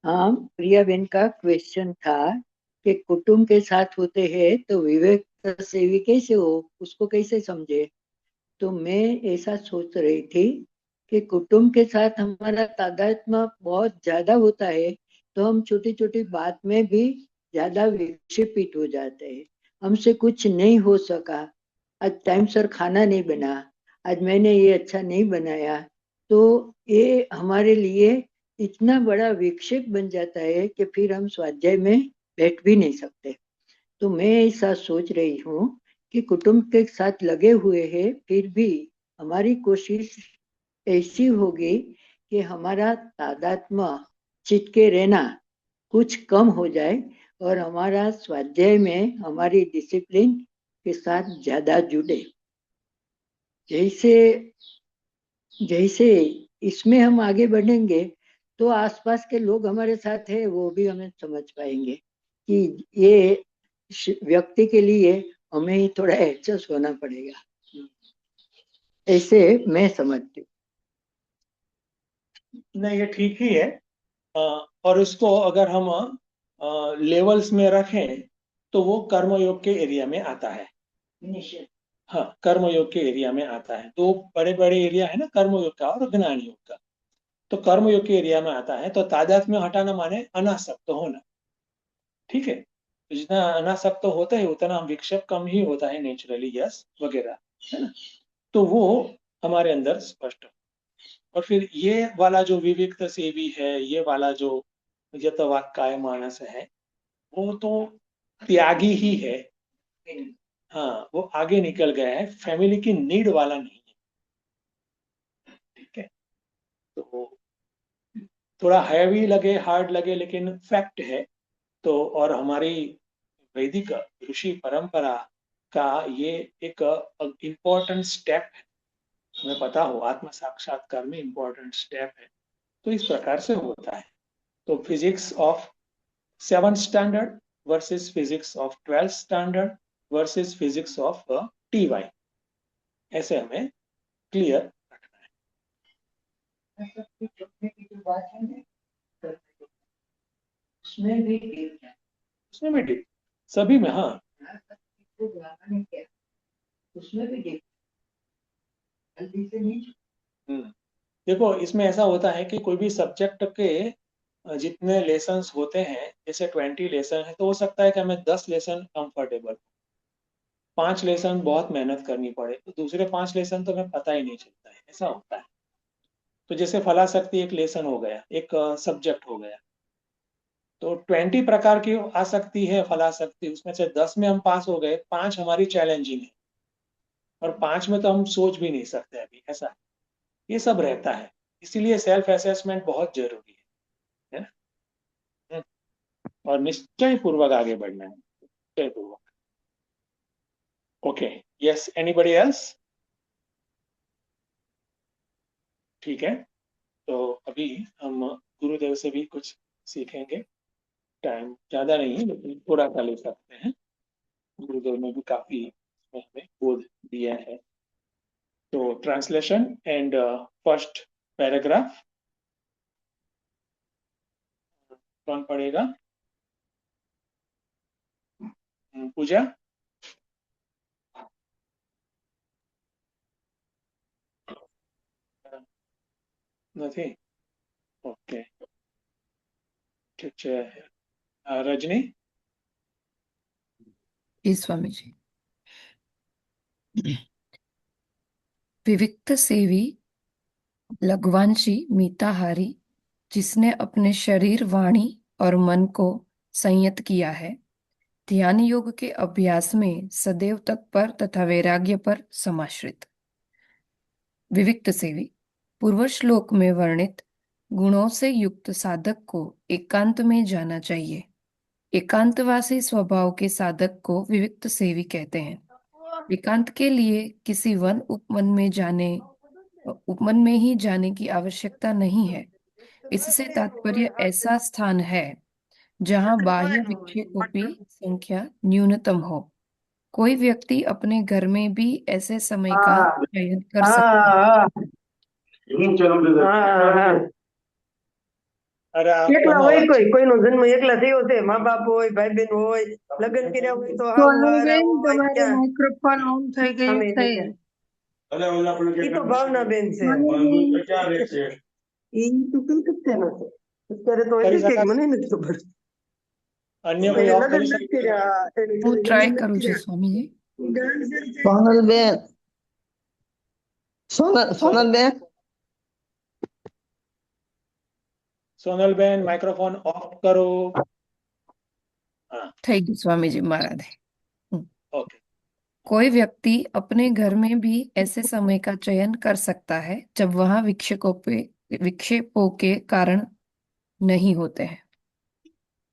हाँ, प्रिया बेन का क्वेश्चन था कि कुटुंब के साथ होते हैं तो विवेक सेवी कैसे हो, उसको कैसे समझे। तो मैं ऐसा सोच रही थी कि कुटुंब के साथ हमारा तादात्म्य बहुत ज्यादा होता है, तो हम छोटी छोटी बात में भी ज्यादा विक्षेपित हो जाते हैं। हमसे कुछ नहीं हो सका, आज टाइम सर खाना नहीं बना, आज मैंने ये अच्छा नहीं बनाया, तो ये हमारे लिए इतना बड़ा विक्षेप बन जाता है कि फिर हम स्वाध्याय में बैठ भी नहीं सकते। तो मैं ऐसा सोच रही हूँ कि कुटुंब के साथ लगे हुए हैं, फिर भी हमारी कोशिश ऐसी होगी कि हमारा तादात्म्य चिटके रहना कुछ कम हो जाए और हमारा स्वाध्याय में हमारी डिसिप्लिन के साथ ज्यादा जुड़े। जैसे जैसे इसमें हम आगे बढ़ेंगे तो आसपास के लोग हमारे साथ है वो भी हमें समझ पाएंगे कि ये व्यक्ति के लिए हमें ही थोड़ा एडजस्ट होना पड़ेगा। ऐसे मैं समझती हूँ। नहीं, ये ठीक ही है। और इसको अगर हम लेवल्स में रखें तो वो कर्मयोग के एरिया में आता है। हाँ, कर्मयोग के एरिया में आता है। दो बड़े बड़े एरिया है ना, कर्मयोग का और ज्ञान योग का। तो कर्मयोग के एरिया में आता है तो तादात्म्य हटाना माने अनासक्त होना। ठीक है, तो जितना अनासक्त होता है उतना विक्षेप कम ही होता है नेचुरली, यस वगैरह, है ना। तो वो हमारे अंदर स्पष्ट हो। और फिर ये वाला जो विविक्त सेवी है, ये वाला जो यतवाक्काय मानस है, वो तो त्यागी ही है। हाँ, वो आगे निकल गया है, फैमिली की नीड वाला नहीं है। ठीक है, तो थोड़ा हैवी लगे, हार्ड लगे, लेकिन फैक्ट है। तो और हमारी वैदिक ऋषि परंपरा का ये एक इम्पोर्टेंट स्टेप है। हमें पता हो आत्म साक्षात्कार में इम्पोर्टेंट स्टेप है। तो इस प्रकार से होता है। तो physics of 7th standard versus physics of 12th standard versus physics of TY, ऐसे हमें क्लियर रखना है। उसमें भी deep है। उसमें भी deep, सभी में, हाँ। उसमें भी deep, जल्दी से नहीं। देखो, इसमें ऐसा होता है कि कोई भी सब्जेक्ट के जितने लेसन्स होते हैं, जैसे 20 लेसन है, तो हो सकता है कि हमें 10 लेसन कंफर्टेबल, 5 लेसन बहुत मेहनत करनी पड़े, तो दूसरे 5 लेसन तो हमें पता ही नहीं चलता है, ऐसा होता है। तो जैसे फलाशक्ति एक लेसन हो गया, एक सब्जेक्ट हो गया, तो 20 प्रकार की आ सकती है फलाशक्ति, उसमें से 10 में हम पास हो गए, 5 हमारी चैलेंजिंग है, और 5 में तो हम सोच भी नहीं सकते अभी, ऐसा ये सब रहता है। इसीलिए सेल्फ असेसमेंट बहुत जरूरी है ना। और निश्चय पूर्वक आगे बढ़ना है, निश्चय पूर्वक। Okay, yes, anybody else? ठीक है, तो अभी हम गुरुदेव से भी कुछ सीखेंगे। टाइम ज्यादा नहीं है, लेकिन थोड़ा सा ले सकते हैं। गुरुदेव ने भी काफी हमें बोध दिया है। तो ट्रांसलेशन एंड फर्स्ट पैराग्राफ कौन पढ़ेगा? पूजा? नहीं, ओके, ठीक है। रजनी? जी स्वामी जी। विविक्त सेवी लघ्वांशी मिताहारी, जिसने अपने शरीर, वाणी और मन को संयत किया है, ध्यान योग के अभ्यास में सदैव तत्पर तथा वैराग्य पर समाश्रित। विविक्त सेवी, पूर्व श्लोक में वर्णित गुणों से युक्त साधक को एकांत में जाना चाहिए। एकांतवासी स्वभाव के साधक को विविक्त सेवी कहते हैं। एकांत के लिए किसी उपवन में ही जाने की आवश्यकता नहीं है। इससे तात्पर्य ऐसा स्थान है जहां बाह्य विक्षेपों की संख्या न्यूनतम हो। कोई व्यक्ति अपने घर में भी ऐसे समय का चयन कर सकता है। अरे आप એકલા હોય કોઈ કોઈનો જન્મ એકલા થયો છે, મા બાપ હોય, ભાઈ બહેન હોય, લગ્ન કર્યા હોય તો હાવ સોનુબેન, હારા હોય, તમારું ક્યાં માઇક્રોફોન ઓન થઈ ગયું અમે છે. નહીં ક્યાં. ઈ તો ભાવનાબેન છે. સ્વામીજી, ઈ તો કલકત્તાનો છે. અત્યારે તો કરી હજી કંઈક શકાય? મને નથી ખબર. अन्य कोई એને और લગ્ન કરી નથી શકે? કર્યા, એને હું લગ્ન ટ્રાય નથી કરું છું કર્યા. સ્વામીજી. ઈ dancer છે. સોનલબેન સોનલબેન सोनलबेन, माइक्रोफोन ऑफ करो। हाँ, થઈ ગયું સ્વામીજી મહારાજ. ओके, कोई व्यक्ति अपने घर में भी ऐसे समय का चयन कर सकता है जब वहां विक्षेपों के कारण नहीं होते हैं।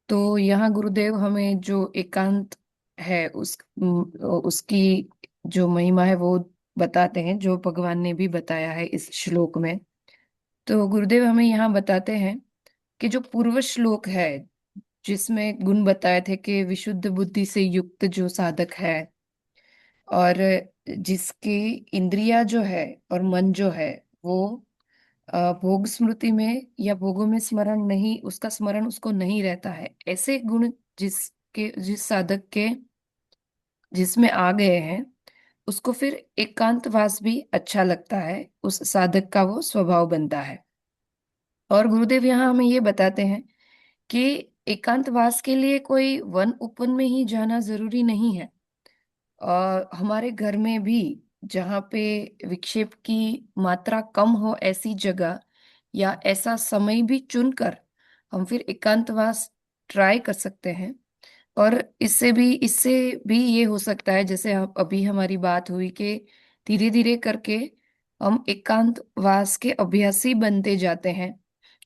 तो यहाँ गुरुदेव हमें जो एकांत है उसकी जो महिमा है वो बताते हैं, जो भगवान ने भी बताया है इस श्लोक में। तो गुरुदेव हमें यहाँ बताते हैं कि जो पूर्व श्लोक है जिसमें गुण बताए थे कि विशुद्ध बुद्धि से युक्त जो साधक है और जिसकी इंद्रिया जो है और मन जो है वो भोग स्मृति में या भोगों में स्मरण नहीं, उसका स्मरण उसको नहीं रहता है, ऐसे गुण जिस साधक के जिसमें आ गए हैं उसको फिर एकांतवास भी अच्छा लगता है, उस साधक का वो स्वभाव बनता है। और गुरुदेव यहाँ हमें ये बताते हैं कि एकांतवास के लिए कोई वन उपवन में ही जाना जरूरी नहीं है। और हमारे घर में भी जहाँ पे विक्षेप की मात्रा कम हो ऐसी जगह या ऐसा समय भी चुनकर हम फिर एकांतवास ट्राई कर सकते हैं। और इससे भी ये हो सकता है, जैसे अभी हमारी बात हुई कि धीरे धीरे करके हम एकांतवास के अभ्यासी बनते जाते हैं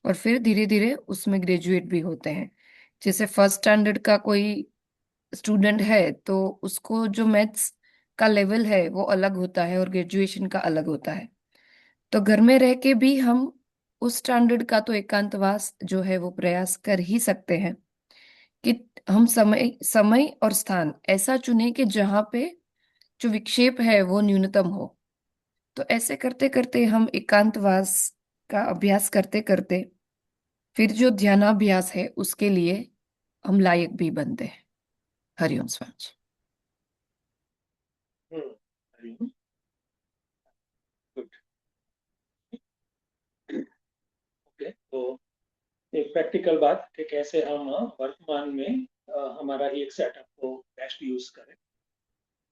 और फिर धीरे धीरे उसमें ग्रेजुएट भी होते हैं। जैसे फर्स्ट स्टैंडर्ड का कोई स्टूडेंट है तो उसको जो मैथ्स का लेवल है वो अलग होता है और ग्रेजुएशन का अलग होता है। तो घर में रह के भी हम उस स्टैंडर्ड का तो एकांतवास जो है वो प्रयास कर ही सकते हैं कि हम समय समय और स्थान ऐसा चुने कि जहाँ पे जो विक्षेप है वो न्यूनतम हो। तो ऐसे करते करते हम एकांतवास का अभ्यास करते करते फिर जो ध्यानाभ्यास है उसके लिए हम लायक भी बनते हैं। हरिओम स्वामी जी। हम्म, गुड। ओके, तो एक प्रैक्टिकल बात कि कैसे हम वर्तमान में हमारा ही एक सेटअप को बेस्ट यूज करें।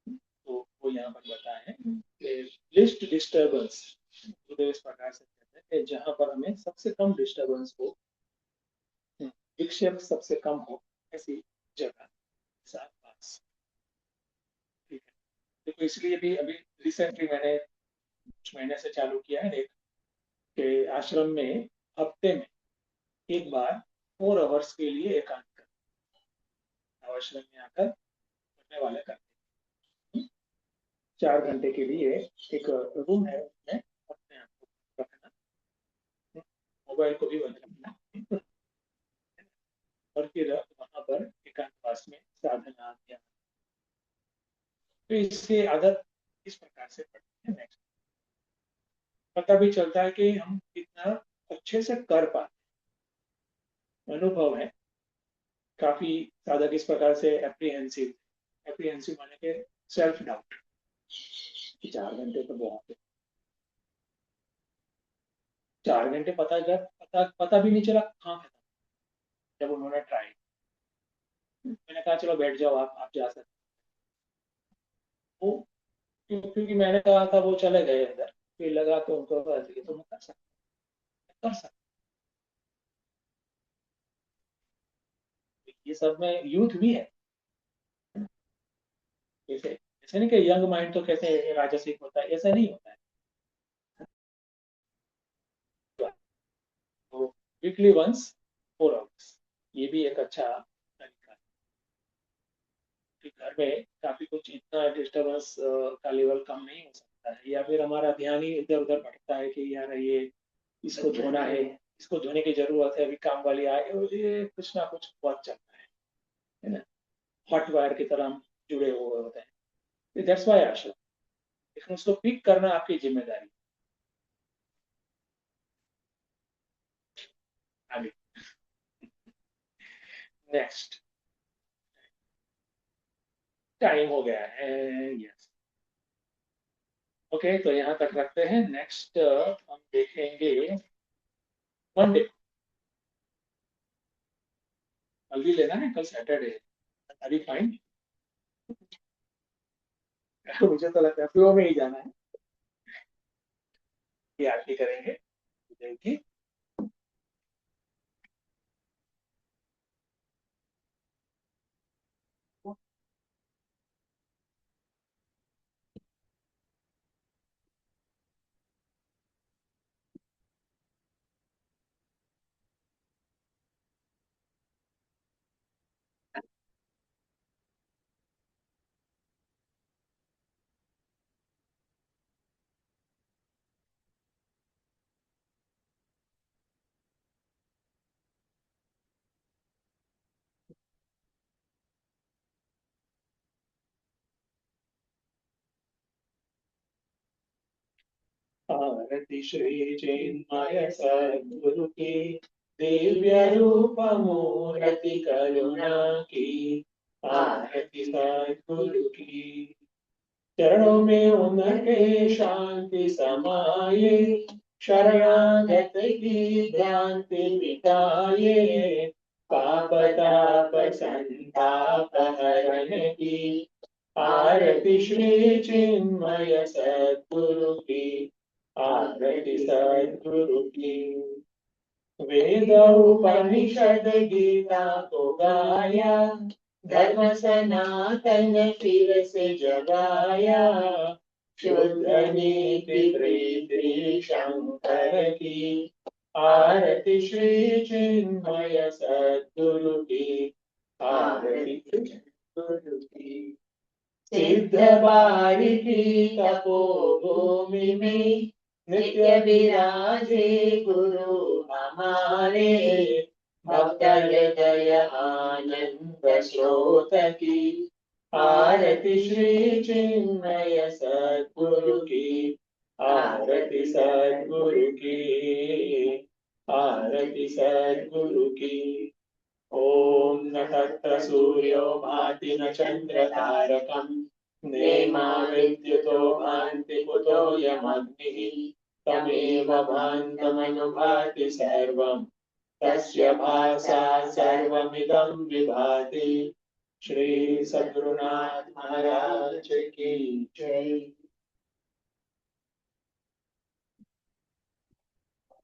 तो वो यहाँ पर बताया है कि लिस्ट डिस्टरबेंस, तो इस प्रकार से कहते हैं कि जहाँ पर हमें सबसे कम डिस्टरबेंस हो, विक्षेप सबसे कम हो, ऐसी जगह साथ पास। ठीक है, देखो इसलिए भी अभी रिसेंटली मैंने कुछ महीने से चालू किया है एक कि आश्रम में हफ्ते में एक बार 4 आवर्स के लिए एकांत कर आश्रम में आकर करने वाले करते हैं। 4 घंटे के लिए एक रूम है, उसमें अपने आप को रखना, मोबाइल को भी बंद रखना और फिर वहां पर एकांतवास में साधना ध्यान। तो इसकी आदत इस प्रकार से पड़ती है। नेक्स्ट पता भी चलता है कि हम कितना अच्छे से कर पाते हैं। अनुभव है काफी साधक इस प्रकार से एप्रीहेंसिव, एप्रीहेंसिव माने के सेल्फ डाउट कि 4 घंटे तो बहुत है। 4 घंटे पता भी नहीं चला कहाँ खत्म जब उन्होंने ट्राई। मैंने कहा चलो बैठ जाओ, आप जा सकते हो। क्योंकि मैंने कहा था वो चले गए अंदर, फिर लगा तो उनको ये तो मैं कर सकता। ये सब में यूथ भी है। जैसे ऐसे नहीं कि यंग माइंड तो कैसे राजसिक होता है, ऐसा नहीं होता है। तो वीकली वंस 4 आवर्स, ये भी एक अच्छा तरीका है कि घर में काफी कुछ इतना डिस्टरबेंस का लेवल कम नहीं हो सकता है, या फिर हमारा ध्यान ही इधर उधर भटकता है कि यार ये इसको धोना है, इसको धोने की जरूरत है, अभी काम वाली आए और ये कुछ ना कुछ बहुत चलता है ना। हॉट वायर की तरह हम जुड़े हुए होते हैं। दैट्स व्हाई आशा, लेकिन उसको पिक करना आपकी जिम्मेदारी। आगे नेक्स्ट टाइम हो गया है, यस। ओके, तो यहाँ तक रखते हैं। नेक्स्ट हम देखेंगे मंडे। कल भी लेना है, कल सैटरडे है। अभी फाइन। मुझे तो लगता है फ्लो में ही जाना है। ये आरती करेंगे की। आरती श्री चिन्मय सद्गुरु की, दिव्य रूप मूर्ति करुणा की, आरती सद्गुरु की। चरणों में उनके शांति समाये, शरणागत की भ्रांति मिटाये, पाप ताप संताप हरण की, आरती श्री चिन्मय सद्गुरु की, आरती सद्गुरु की। वेद उपनिषद गीता को गाया, धर्म सनातन फिर से जगाया, शुद्ध नीति प्रीति शंकर की, आरती श्री चिन्मय सद्गुरु की, आरती सद्गुरु की। सिद्ध बारिकी तपोभूमि में, नित्य विराजे गुरु हमारे, भक्त हृदय आनंद स्रोत की, आरती श्री चिन्मय सद्गुरु की, आरती सद्गुरु की, आरती सद्गुरु की। ओम न तत्र सूर्यो भाति न चंद्र तारकम्, नेमा विद्युतो भान्ति कुतो यमग्निः, तमेव भान्तमनुभाति सर्वम्, तस्य भासा सर्वमिदं विभाति। श्री सद्गुरुनाथ महाराज की